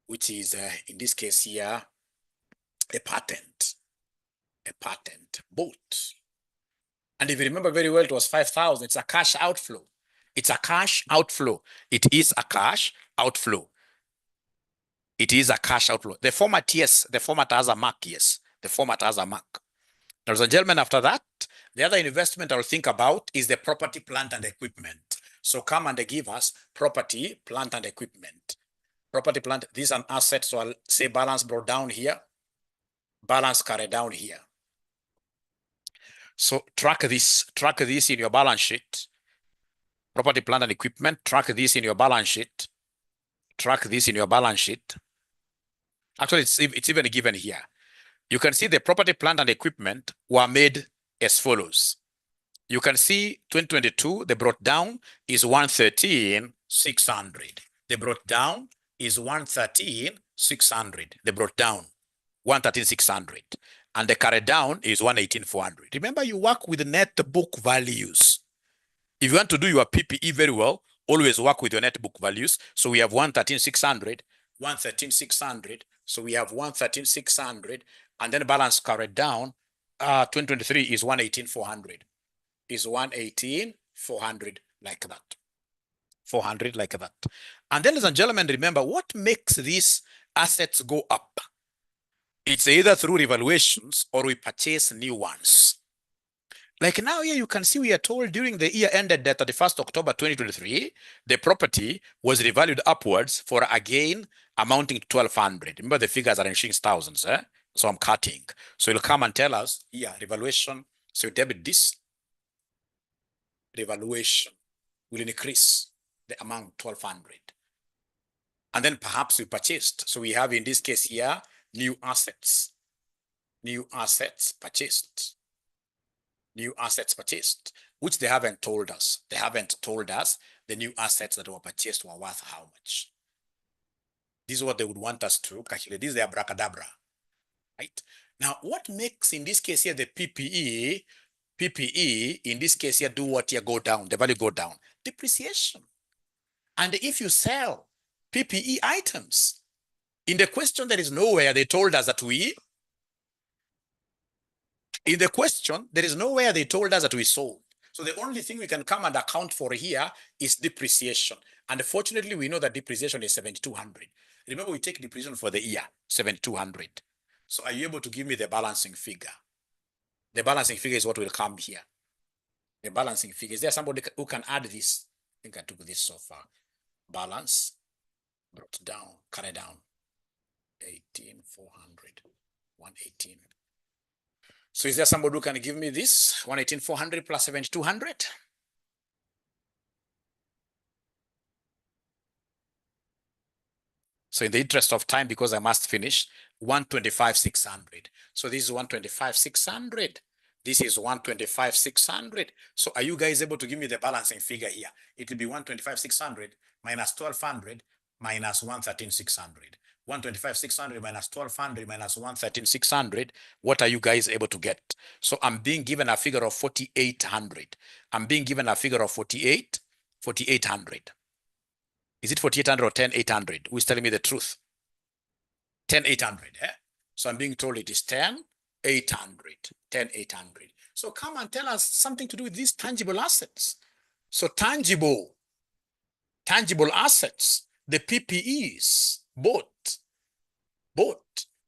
which is, in this case here, a patent bought. And if you remember very well, it was 5,000. It's a cash outflow. It's a cash outflow. It is a cash outflow. It is a cash outflow. The format, yes. The format has a mark, yes. The format has a mark. Ladies and gentlemen, after that, the other investment I'll think about is the property, plant, and equipment. So come and give us property, plant, and equipment. Property, plant, this is an asset. So I'll say balance brought down here. Balance carried down here. So track this in your balance sheet. Property, plant, and equipment. Track this in your balance sheet. Track this in your balance sheet. Actually, it's even given here. You can see the property, plant, and equipment were made as follows. You can see 2022, the brought down is 113,600. The brought down is 113,600. The brought down 113,600. and the carry down is 118,400. Remember, you work with net book values. If you want to do your PPE very well, always work with your net book values. So we have 113,600, 113,600. So we have 113,600, and then balance carried down. 2023 is 118,400. Is 118,400 like that. 400 like that. And then, ladies and gentlemen, remember what makes these assets go up? It's either through revaluations or we purchase new ones. Like now here you can see we are told during the year ended 31st October 2023, the property was revalued upwards for a gain amounting to 1,200. Remember the figures are in shillings thousands, eh? So I'm cutting. So you'll come and tell us, yeah, revaluation. So you debit this. Revaluation will increase the amount 1,200. And then perhaps we purchased. So we have in this case here, new assets. New assets purchased. New assets purchased, which they haven't told us. They haven't told us the new assets that were purchased were worth how much. This is what they would want us to calculate. This is their abracadabra, right? Now, what makes in this case here the PPE in this case here do what here go down, the value go down? Depreciation. And if you sell PPE items, in the question there is nowhere they told us that we sold. So the only thing we can come and account for here is depreciation. And fortunately, we know that depreciation is 7,200. Remember, we take depreciation for the year, 7,200. So are you able to give me the balancing figure? The balancing figure is what will come here. The balancing figure. Is there somebody who can add this? I think I took this so far. Balance, brought down, carry down. 18,400, 118. So is there somebody who can give me this? 118,400 plus 7,200? So in the interest of time, because I must finish, 125,600. So this is 125,600. This is 125,600. So are you guys able to give me the balancing figure here? It will be 125,600 minus 1,200 minus 113,600. 125,600 minus 1,200 minus 113,600. What are you guys able to get? So I'm being given a figure of 4,800. I'm being given a figure of 4,800. Is it 4,800 or 10,800? Who's telling me the truth? 10,800, eh? So I'm being told it is 10,800. 10,800. So come and tell us something to do with these tangible assets. So tangible assets, the PPEs, bought.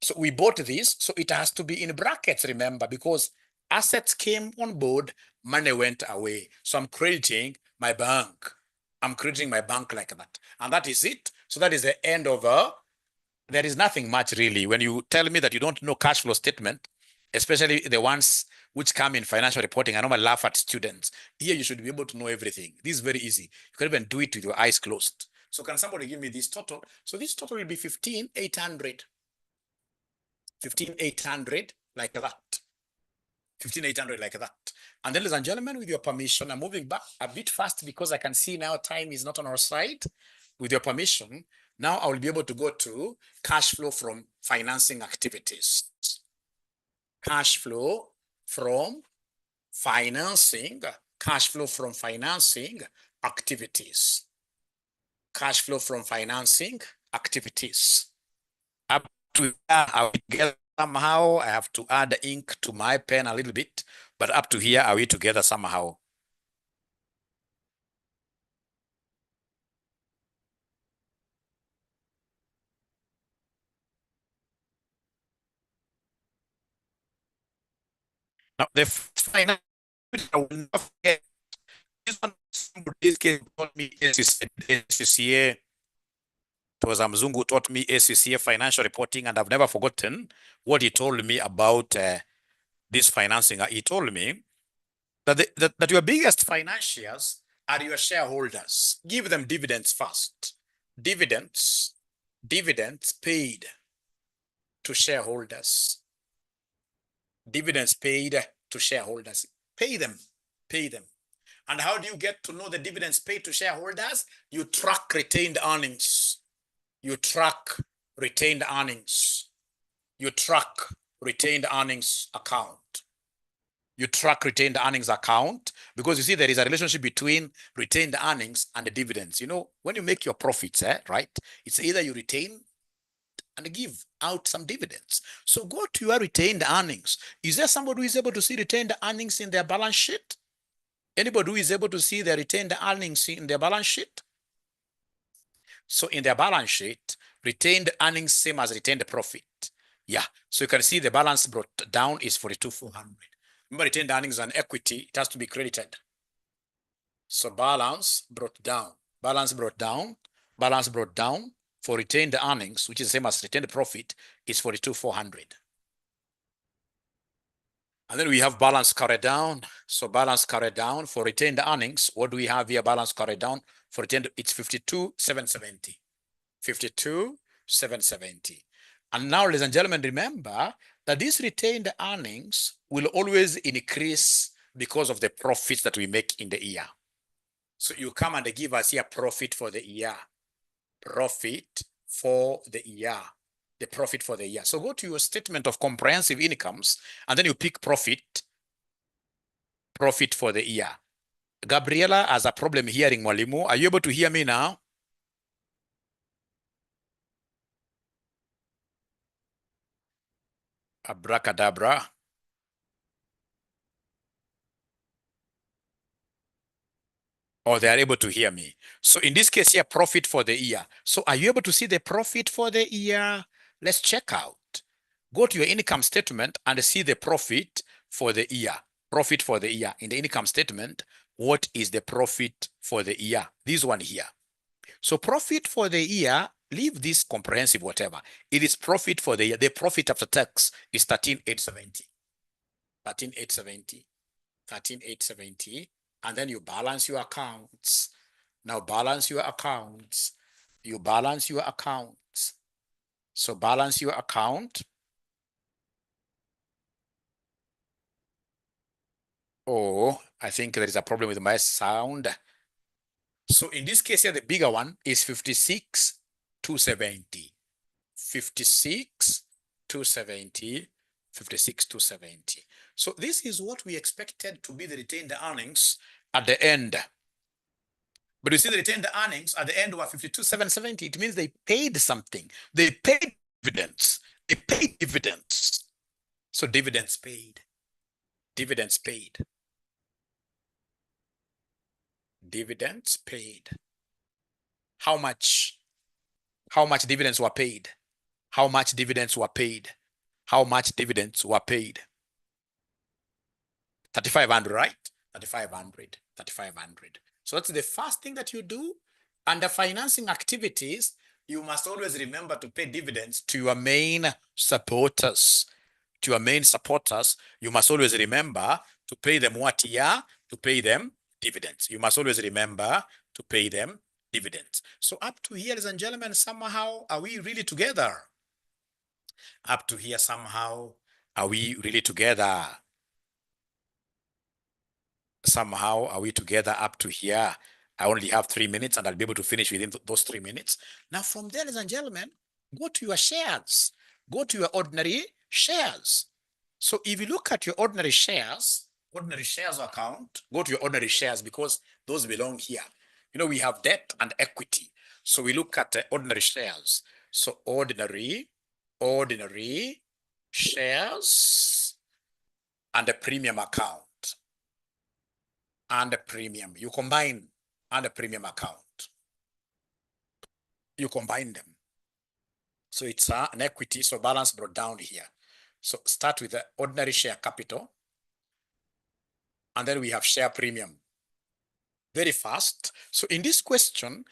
So we bought this, so it has to be in brackets, remember, because assets came on board, money went away. So I'm crediting my bank. I'm crediting my bank like that. And that is it. So that is the end of there is nothing much really. When you tell me that you don't know cash flow statement, especially the ones which come in financial reporting, I normally laugh at students. Here you should be able to know everything. This is very easy. You can even do it with your eyes closed. So can somebody give me this total? So this total will be 15,800. 15,800 like that. 15,800 like that. And then, ladies and gentlemen, with your permission, I'm moving back a bit fast because I can see now time is not on our side. With your permission, now I will be able to go to cash flow from financing activities. Cash flow from financing, cash flow from financing activities. Cash flow from financing activities. Up to are we together somehow? I have to add ink to my pen a little bit, but up to here, are we together somehow? Now, the finance I will not forget. This one, somebody told me ACCA. It was Mzungu taught me ACCA financial reporting, and I've never forgotten what he told me about this financing. He told me that, that your biggest financiers are your shareholders. Give them dividends first. Dividends paid to shareholders. Dividends paid to shareholders. Pay them. And how do you get to know the dividends paid to shareholders? You track retained earnings. You track retained earnings. You track retained earnings account. You track retained earnings account because you see there is a relationship between retained earnings and the dividends. You know, when you make your profits, right? It's either you retain and give out some dividends. So go to your retained earnings. Is there somebody who is able to see retained earnings in their balance sheet? Anybody who is able to see their retained earnings in their balance sheet? So in their balance sheet, retained earnings same as retained profit. Yeah, so you can see the balance brought down is 42,400. Remember, retained earnings and equity, it has to be credited. So balance brought down, balance brought down, balance brought down for retained earnings, which is the same as retained profit, is 42,400. And then we have balance carried down. So balance carried down for retained earnings. What do we have here? Balance carried down for retained, it's 52,770. 52,770. And now, ladies and gentlemen, remember that these retained earnings will always increase because of the profits that we make in the year. So you come and give us here profit for the year. Profit for the year. The profit for the year. So go to your statement of comprehensive incomes and then you pick profit for the year. Gabriela has a problem hearing Mwalimu. Are you able to hear me now? Abracadabra. Or they are able to hear me. So in this case here, profit for the year. So are you able to see the profit for the year? Let's check out. Go to your income statement and see the profit for the year. Profit for the year. In the income statement, what is the profit for the year? This one here. So profit for the year, leave this comprehensive whatever. It is profit for the year. The profit after tax is 13,870. 13,870. 13,870. And then you balance your accounts. Now balance your accounts. You balance your accounts. So balance your account. Oh, I think there is a problem with my sound. So in this case here, the bigger one is 56,270. 56,270. 56,270. So this is what we expected to be the retained earnings at the end. But you see the retained earnings at the end were 52,770. It means they paid something. They paid dividends. They paid dividends. So dividends paid. Dividends paid. Dividends paid. How much? How much dividends were paid? How much dividends were paid? How much dividends were paid? 3,500, right? 3,500. 3,500. So that's the first thing that you do. Under financing activities, you must always remember to pay dividends to your main supporters. To your main supporters, you must always remember to pay them what year? To pay them dividends. You must always remember to pay them dividends. So up to here, ladies and gentlemen, somehow, are we really together? Up to here, somehow, are we really together? Somehow, are we together up to here? I only have 3 minutes and I'll be able to finish within those 3 minutes. Now, from there, ladies and gentlemen, go to your shares. Go to your ordinary shares. So if you look at your ordinary shares account, go to your ordinary shares because those belong here. You know, we have debt and equity. So we look at ordinary shares. So ordinary shares and a premium account. And a premium. You combine and a premium account. You combine them. So it's an equity, so balance brought down here. So start with the ordinary share capital. And then we have share premium. Very fast. So in this question,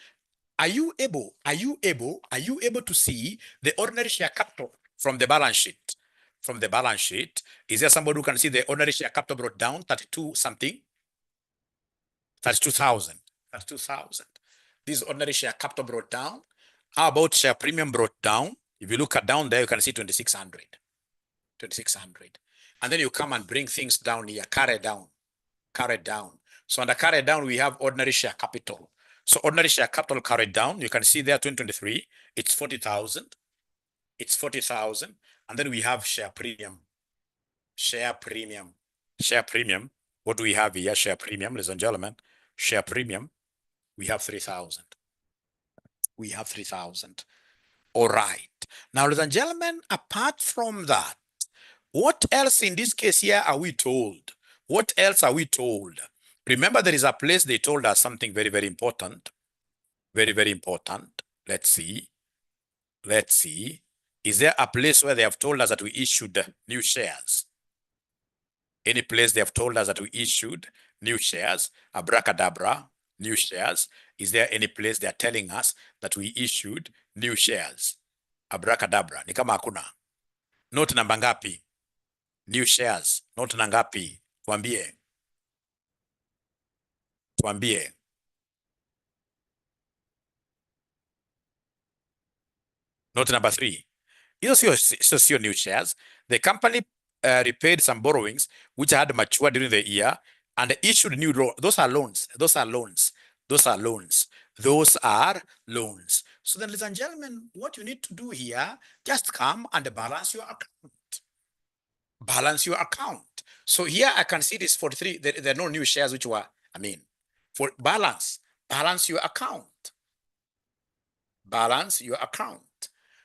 are you able to see the ordinary share capital from the balance sheet? From the balance sheet, is there somebody who can see the ordinary share capital brought down 32 something? 32,000. 32,000. This ordinary share capital brought down. How about share premium brought down? If you look at down there, you can see 2,600. 2,600. And then you come and bring things down here, carry down. Carry down. So under carry down, we have ordinary share capital. So ordinary share capital carried down, you can see there 2023, it's 40,000. It's 40,000. And then we have share premium. Share premium. Share premium. What do we have here? Share premium, ladies and gentlemen. Share premium. We have 3,000. We have 3,000. All right. Now, ladies and gentlemen, apart from that, what else in this case here are we told? What else are we told? Remember, there is a place they told us something very, very important. Very, very important. Let's see. Let's see. Is there a place where they have told us that we issued new shares? Any place they have told us that we issued new shares? Abracadabra, new shares. Is there any place they are telling us that we issued new shares? Abracadabra. Ni kama hakuna. Note namba ngapi? New shares. Note na ngapi? Tuambie. Tuambie. Note number 3. Hizo sio new shares. The company repaid some borrowings which had matured during the year and issued new loans. Those are loans. Those are loans. Those are loans. Those are loans. So then, ladies and gentlemen, what you need to do here, just come and balance your account. Balance your account. So here I can see this 43. There are no new shares which were, for balance your account. Balance your account.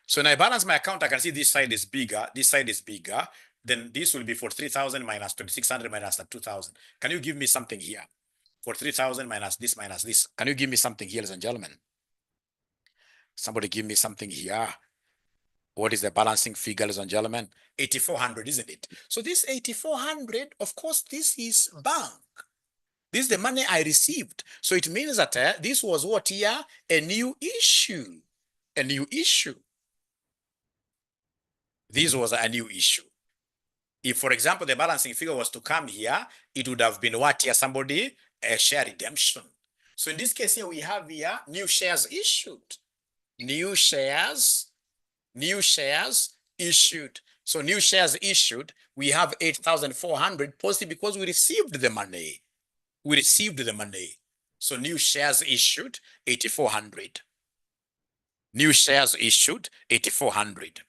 So when I balance my account, I can see this side is bigger, this side is bigger. Then this will be 43,000 minus 2,600 minus 2,000. Can you give me something here? 43,000 minus this minus this. Can you give me something here, ladies and gentlemen? Somebody give me something here. What is the balancing figure, ladies and gentlemen? 8,400, isn't it? So this 8,400, of course, this is bank. This is the money I received. So it means that this was what here? A new issue. A new issue. This was a new issue. If, for example, the balancing figure was to come here, it would have been what here? Somebody, a share redemption. So in this case here, we have here new shares issued. New shares issued. So new shares issued, we have 8,400 positive because we received the money. We received the money. So new shares issued, 8,400. New shares issued, 8,400.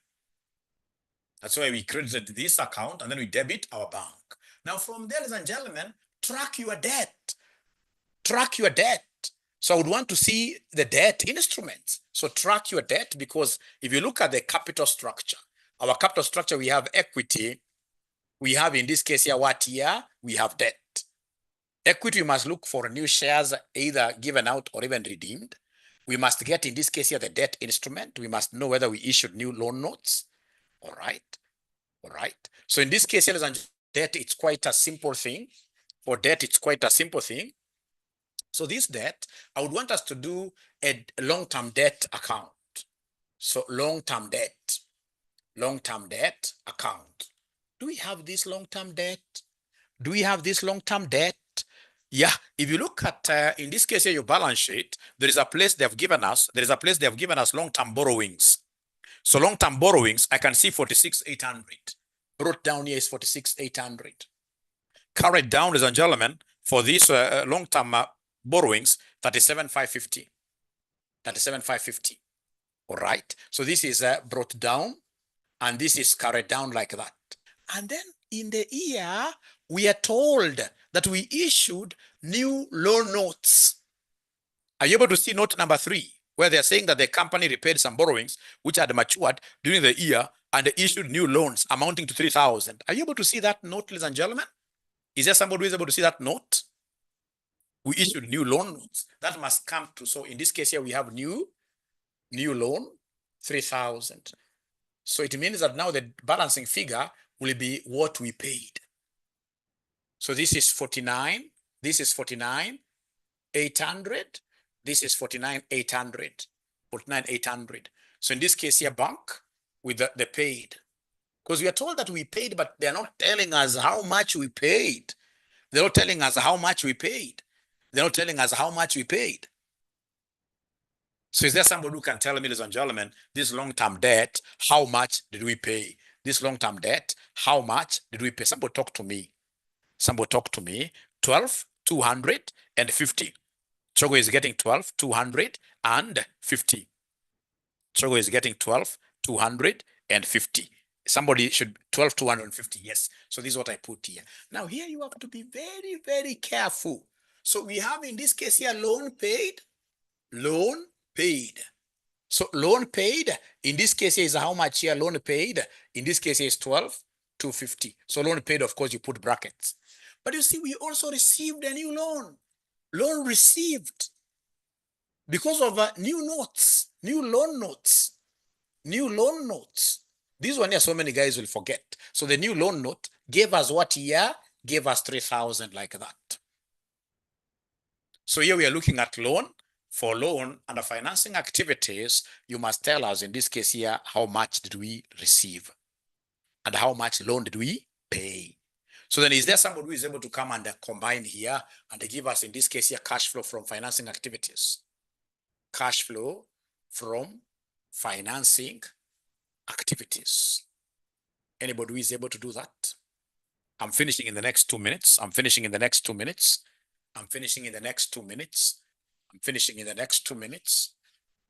That's why we credited this account and then we debit our bank. Now from there, ladies and gentlemen, track your debt. Track your debt. So I would want to see the debt instruments. So track your debt, because if you look at the capital structure, our capital structure, we have equity. We have, in this case here, what here? We have debt. Equity, we must look for new shares either given out or even redeemed. We must get, in this case here, the debt instrument. We must know whether we issued new loan notes. All right. All right. So in this case, debt, it's quite a simple thing. For debt, it's quite a simple thing. So this debt, I would want us to do a long-term debt account. So long-term debt account. Do we have this long-term debt? Do we have this long-term debt? Yeah, if you look at, in this case here, your balance sheet, there is a place they've given us. There is a place they've given us long-term borrowings. So long-term borrowings, I can see 46,800. Brought down here is 46,800. Carried down, ladies and gentlemen, for these long-term borrowings, 37,550. 37,550. All right. So this is brought down, and this is carried down like that. And then in the year, we are told that we issued new loan notes. Are you able to see note number 3, where they're saying that the company repaid some borrowings which had matured during the year and issued new loans amounting to 3,000? Are you able to see that note, ladies and gentlemen? Is there somebody who is able to see that note? We issued new loan notes. That must come to, so in this case here, we have new loan, 3,000. So it means that now the balancing figure will be what we paid. So this is 49, this is 49,800, this is 49,800, 49,800. So in this case here, bank with the paid. Because we are told that we paid, but they're not telling us how much we paid. They're not telling us how much we paid. They're not telling us how much we paid. So is there somebody who can tell me, ladies and gentlemen, this long-term debt, how much did we pay? This long-term debt, how much did we pay? Somebody talk to me. Somebody talk to me. 12,250. Chogo is getting 12,250. Chogo is getting 12,250. 250. Somebody should 12,250. Yes. So this is what I put here. Now here you have to be very, very careful. So we have in this case here loan paid, loan paid. So loan paid in this case here is how much here? Loan paid in this case here is 12,250. So loan paid, of course, you put brackets. But you see, we also received a new loan. Loan received because of new notes, new loan notes, new loan notes. This one here, so many guys will forget. So the new loan note gave us what here? Gave us 3,000 like that. So here we are looking at loan. For loan and the financing activities, you must tell us in this case here, how much did we receive and how much loan did we pay? So then is there somebody who is able to come and combine here and give us in this case here cash flow from financing activities? Cash flow from financing activities. Anybody who is able to do that? I'm finishing in the next 2 minutes. I'm finishing in the next 2 minutes. I'm finishing in the next 2 minutes. I'm finishing in the next 2 minutes.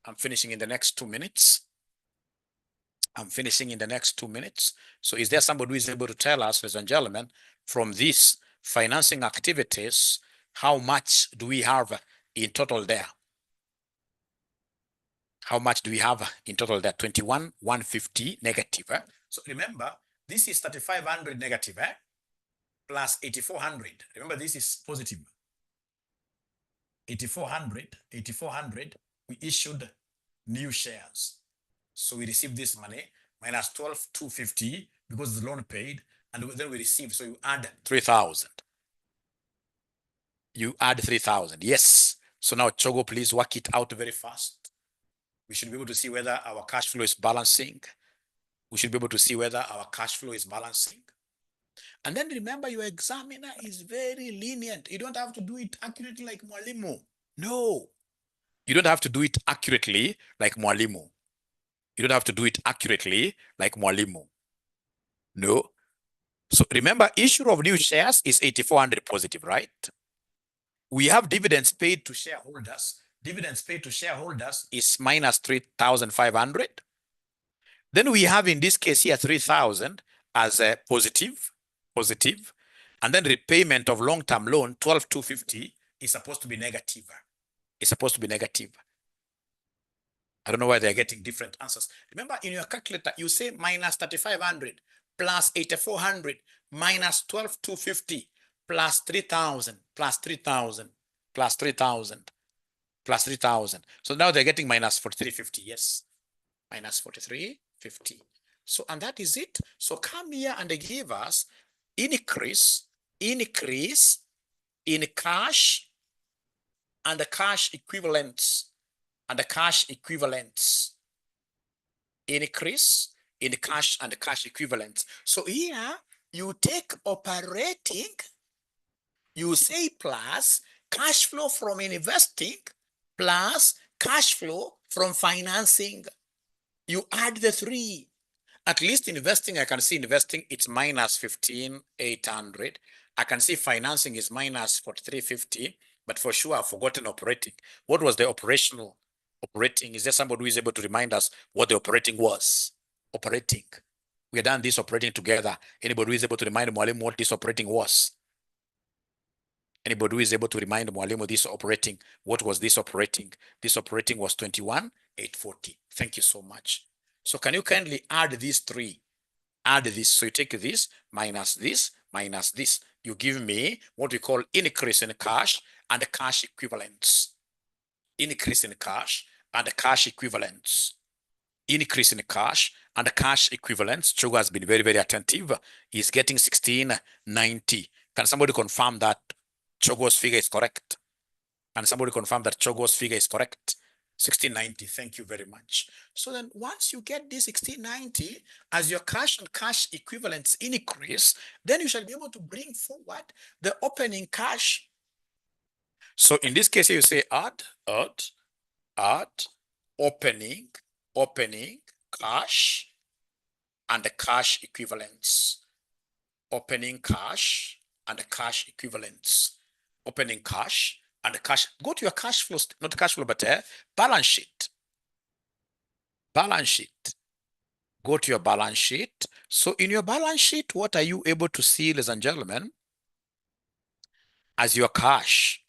I'm finishing in the next 2 minutes. I'm finishing in the next 2 minutes. So is there somebody who is able to tell us, ladies and gentlemen, from these financing activities, how much do we have in total there? How much do we have in total there? 21,150 negative. So remember, this is 3,500 negative plus 8,400. Remember, this is positive. 8,400, we issued new shares. So we received this money minus 12,250 because the loan paid, and then we received. So you add 3,000. You add 3,000. Yes. So now, Chogo, please work it out very fast. We should be able to see whether our cash flow is balancing. We should be able to see whether our cash flow is balancing. And then remember, your examiner is very lenient. You don't have to do it accurately like Mwalimu. No. You don't have to do it accurately like Mwalimu. You don't have to do it accurately like Mwalimu. No. So remember, issue of new shares is 8,400 positive, right? We have dividends paid to shareholders. Dividends paid to shareholders is minus 3,500. Then we have in this case here 3,000 as a positive. And then repayment of long-term loan, 12,250 is supposed to be negative. It's supposed to be negative. I don't know why they're getting different answers. Remember, in your calculator, you say minus 3,500 plus 8,400 minus 12,250 plus 3,000 plus 3,000 plus 3,000 plus 3,000. So now they're getting minus 4,350. Yes, minus 4,350. So, and that is it. So come here and they give us increase in cash and the cash equivalents. And the cash equivalents. Increase in cash and the cash equivalents. So here you take operating, you say plus cash flow from investing plus cash flow from financing. You add the three. At least investing, I can see investing, it's minus 15,800. I can see financing is minus 4,350, but for sure I've forgotten operating. What was the operating? Is there somebody who is able to remind us what the operating was? Operating. We have done this operating together. Anybody who is able to remind Mwalimu what this operating was? Anybody who is able to remind Mwalimu this operating, what was this operating? This operating was 21,840. Thank you so much. So can you kindly add these three? Add this. So you take this, minus this, minus this. You give me what we call increase in cash and the cash equivalents. Increase in cash and the cash equivalents. Increase in cash and the cash equivalents. Chogo has been very, very attentive. He's getting 1690. Can somebody confirm that Chogo's figure is correct? Can somebody confirm that Chogo's figure is correct? 1690. Thank you very much. So then once you get this 1690 as your cash and cash equivalents increase, then you shall be able to bring forward the opening cash. So in this case, you say add opening cash and the cash equivalents. Opening cash and the cash equivalents. Opening cash and the cash. Go to your cash flow, not cash flow, but balance sheet. Balance sheet. go to your balance sheet. So in your balance sheet, what are you able to see, ladies and gentlemen, as your cash?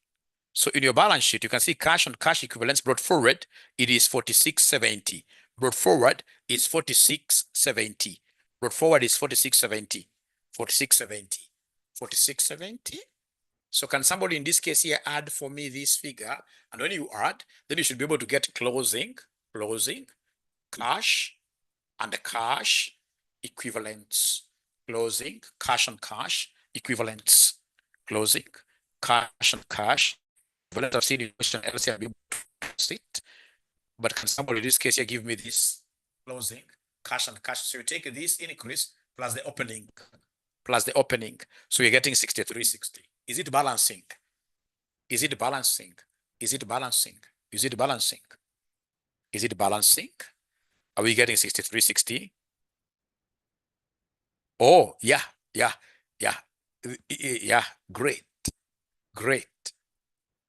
So in your balance sheet, you can see cash and cash equivalents brought forward, it is 4670. Brought forward is 4670. Brought forward is 4670. 4670. 4670. So can somebody in this case here add for me this figure? And when you add, then you should be able to get closing, cash, and the cash equivalents. Closing, cash and cash equivalents. Closing, cash and cash. I've seen in question else I'll be able to post it. But can somebody in this case here give me this closing, cash and cash? So you take this increase plus the opening, So you're getting 6360. Is it balancing? Is it balancing? Is it balancing? Is it balancing? Is it balancing? Are we getting 6360? Oh, yeah, great.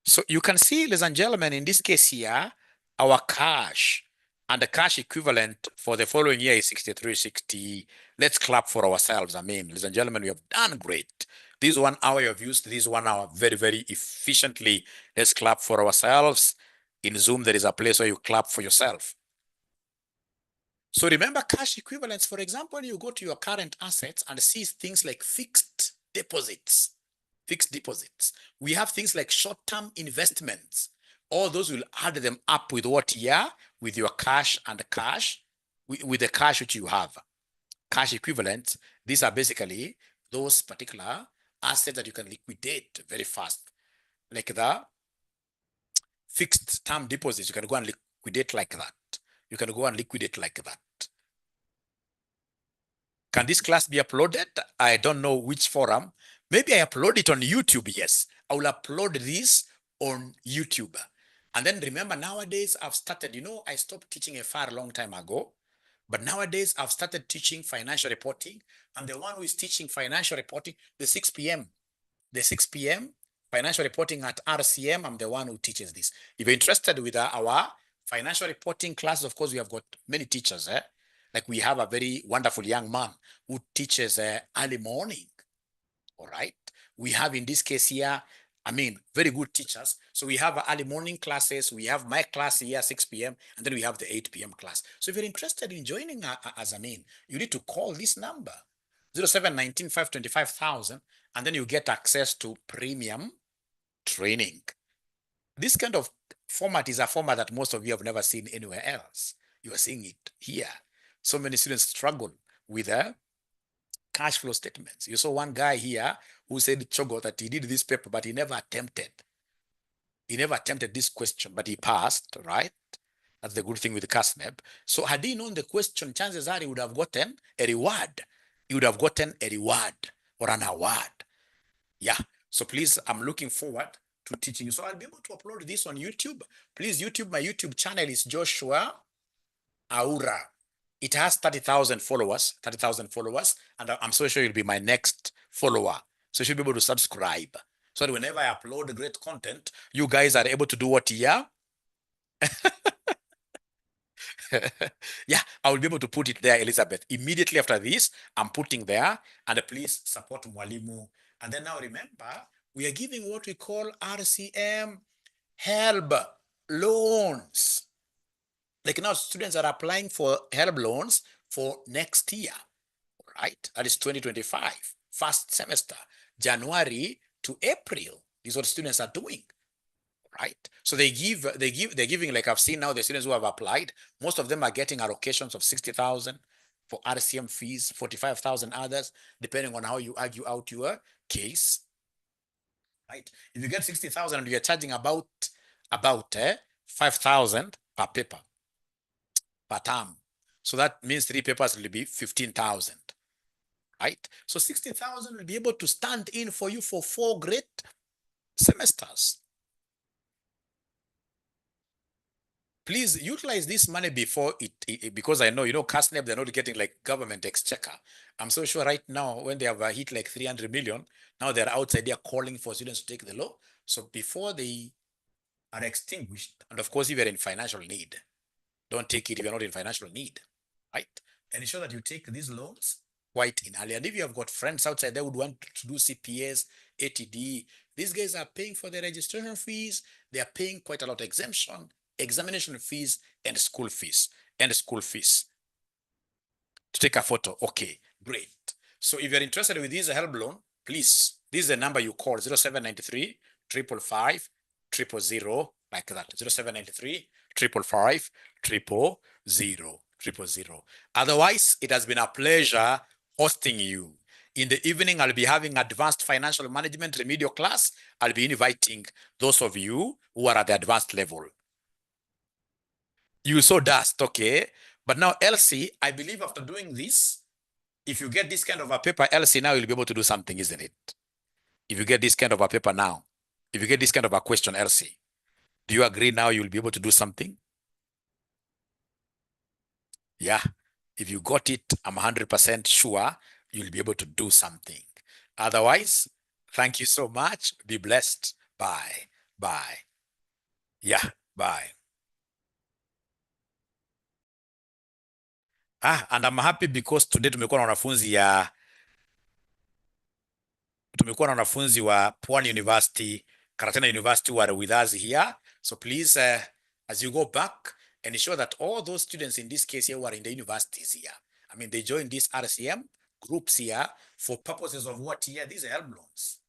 So you can see, ladies and gentlemen, in this case here, our cash and the cash equivalent for the following year is 6360. Let's clap for ourselves. I mean, ladies and gentlemen, we have done great. This 1 hour you have used this 1 hour very, very efficiently. Let's clap for ourselves. In Zoom, there is a place where you clap for yourself. So remember cash equivalents, for example, you go to your current assets and see things like fixed deposits. We have things like short-term investments. All those will add them up with what year? With your cash and the cash, with the cash which you have. Cash equivalents, these are basically those particular assets that you can liquidate very fast. Like the fixed term deposits, you can go and liquidate like that. Can this class be uploaded? I don't know which forum. Maybe I upload it on YouTube. Yes, I will upload this on YouTube. And then remember, nowadays I've started, I stopped teaching AFR a long time ago, but nowadays I've started teaching financial reporting. I'm the one who is teaching financial reporting, the 6 p.m. Financial reporting at RCM. I'm the one who teaches this. If you're interested with our financial reporting class, of course, we have got many teachers. Like we have a very wonderful young man who teaches early morning. All right. We have in this case here, very good teachers. So we have early morning classes. We have my class here, 6 p.m. And then we have the 8 p.m. class. So if you're interested in joining you need to call this number, 0719 525,000. And then you get access to premium training. This kind of format is a format that most of you have never seen anywhere else. You are seeing it here. So many students struggle with cash flow statements. You saw one guy here who said, Chogo, that he did this paper, but he never attempted. He never attempted this question, but he passed, right? That's the good thing with the CASNEB. So had he known the question, chances are he would have gotten a reward. He would have gotten a reward or an award. Yeah. So please, I'm looking forward to teaching you. So I'll be able to upload this on YouTube. Please, my YouTube channel is Joshua Aura. It has 30,000 followers, and I'm so sure you'll be my next follower. So you should be able to subscribe. So that whenever I upload great content, you guys are able to do what here? Yeah, I will be able to put it there, Elizabeth. Immediately after this, I'm putting there, and please support Mwalimu. And then now remember, we are giving what we call RCM HELB loans. Like now, students are applying for HELB loans for next year, right? That is 2025, first semester, January to April. This is what students are doing, right? So they're giving, like I've seen now, the students who have applied, most of them are getting allocations of 60,000 for RCM fees, 45,000 others, depending on how you argue out your case, right? If you get 60,000 and you're charging about 5,000 per paper, per term. So that means 3 papers will be 15,000, right? So 60,000 will be able to stand in for you for 4 great semesters. Please utilize this money before because I know, CASNEB, they're not getting like government exchequer. I'm so sure right now when they have hit like 300 million, now they're outside there calling for students to take the law. So before they are extinguished, and of course, if you're in financial need, don't take it if you're not in financial need, right? and ensure that you take these loans quite in early. And if you have got friends outside that would want to do CPAs, ATD, these guys are paying for their registration fees. They are paying quite a lot of exemption, examination fees, and school fees. To take a photo. Okay, great. So if you're interested with this help loan, please, this is the number you call 0793 555 000, like that. 0793 555 000. Otherwise, it has been a pleasure hosting you. In the evening, I'll be having advanced financial management remedial class. I'll be inviting those of you who are at the advanced level. You saw dust, okay? But now, Elsie, I believe after doing this, if you get this kind of a paper, Elsie, now you'll be able to do something, isn't it? If you get this kind of a paper now, if you get this kind of a question, Elsie, do you agree now you'll be able to do something? Yeah. If you got it, I'm 100% sure you'll be able to do something. Otherwise, thank you so much. Be blessed. Bye. Bye. Yeah. Bye. And I'm happy because today tumekuwa na wanafunzi wa Pwani University, Karatana University who are with us here. So please, as you go back, ensure that all those students in this case here who are in the universities here, I mean, they join these RCM groups here for purposes of what here? These are help loans.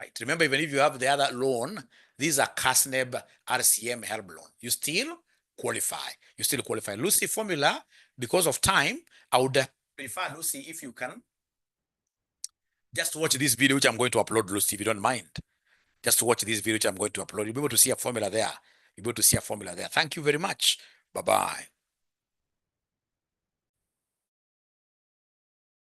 Right? Remember, even if you have the other loan, these are CASNEB RCM help loan. You still qualify. Lucy formula, because of time, I would prefer, Lucy, if you can just watch this video, which I'm going to upload, Lucy, if you don't mind. Just watch this video, which I'm going to upload. You'll be able to see a formula there. Thank you very much. Bye-bye.